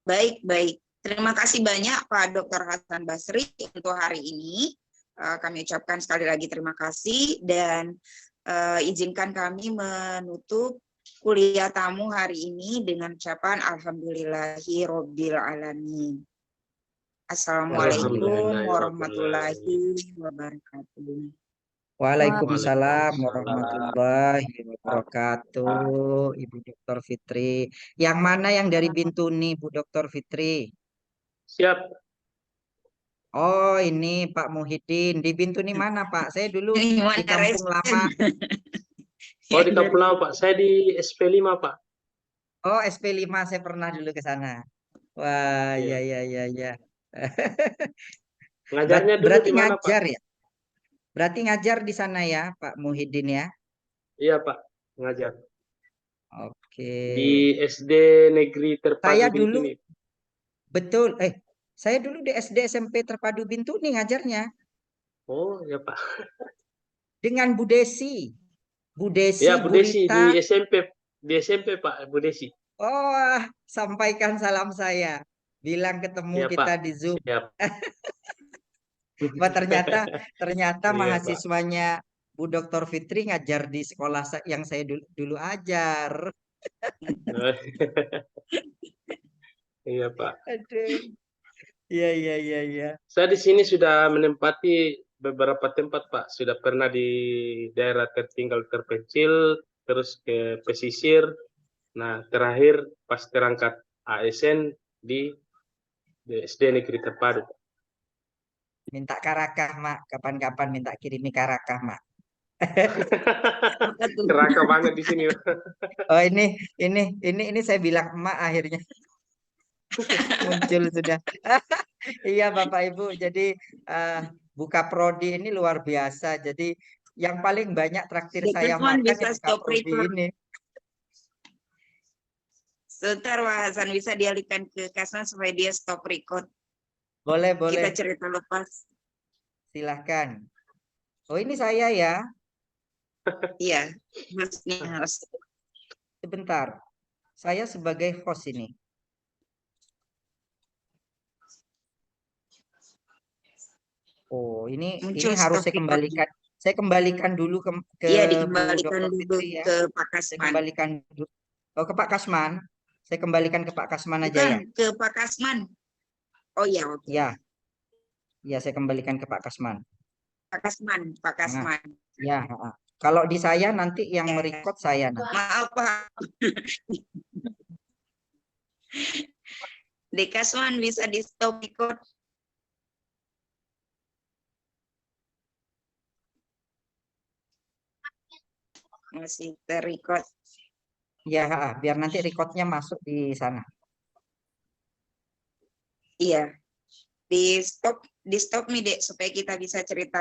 Baik. Terima kasih banyak Pak Dr. Hasan Basri untuk hari ini. Kami ucapkan sekali lagi terima kasih dan izinkan kami menutup kuliah tamu hari ini dengan ucapan Alhamdulillahirobbil alamin. Assalamualaikum warahmatullahi wabarakatuh. Waalaikumsalam warahmatullahi wabarakatuh, Ibu Dr. Fitri. Yang mana yang dari Bintuni, Bu Dr. Fitri? Siap. Oh, ini Pak Muhyiddin. Di Bintuni mana, Pak? Saya dulu di Kampung Lama. Oh, di Kampung Lama, Pak. Saya di SP5, Pak. Oh, SP5, saya pernah dulu ke sana. Wah, iya. Ngajarnya dulu Berarti di mana, ngajar Pak? ya? Berarti ngajar di sana ya, Pak Muhyiddin ya? Iya, Pak. Ngajar. Oke. Di SD Negeri Terpadu Saya dulu, Bintuni. betul. Saya dulu di SD SMP Terpadu Bintuni ngajarnya. Oh, ya, Pak. Dengan Bu Desi. Bu Desi, Ya, Bu Desi Rita. di SMP, Pak, Bu Desi. Oh, sampaikan salam saya. Bilang ketemu Ya, kita Pak. di Zoom. Siap. Wah, ternyata Iya, mahasiswanya Bu Dr. Fitri ngajar di sekolah yang saya dulu ajar. Pak. Iya, Pak. Aduh. Iya. Saya di sini sudah menempati beberapa tempat, Pak. Sudah pernah di daerah tertinggal terpencil, terus ke pesisir. Nah, terakhir pas terangkat ASN di SD Negeri Terpadu. Minta karakah, Mak. Kapan-kapan minta kirimi karakah, Mak. Keraka banget di sini. Oh, ini saya bilang emak akhirnya. Muncul sudah. Iya Bapak Ibu, jadi buka prodi ini luar biasa. Jadi yang paling banyak traktir saya makan bisa buka stop prodi record. ini. Sebentar Pak Hasan, bisa dialihkan ke Kasman supaya dia stop record. Boleh. Kita cerita lepas. Silahkan. Oh, ini saya ya. Iya, maksudnya harus. Sebentar. Saya sebagai host ini. Oh, ini harus saya kembalikan. Saya kembalikan dulu ke Iya, dikembalikan Bu Dr. dulu Fitri, ya. ke Pak Kasman. Saya kembalikan dulu. Oh, ke Pak Kasman. Saya kembalikan ke Pak Kasman aja ya. Ke Pak Kasman. Oh iya, oke. Ya. Ya, saya kembalikan ke Pak Kasman. Pak Kasman. Ya, kalau di saya nanti yang merekod saya nanti. Maaf Pak. Di Kasman bisa di stop record. masih terrecord. Ya, biar nanti recordnya masuk di sana. Iya. Di stop nih, Dek, supaya kita bisa cerita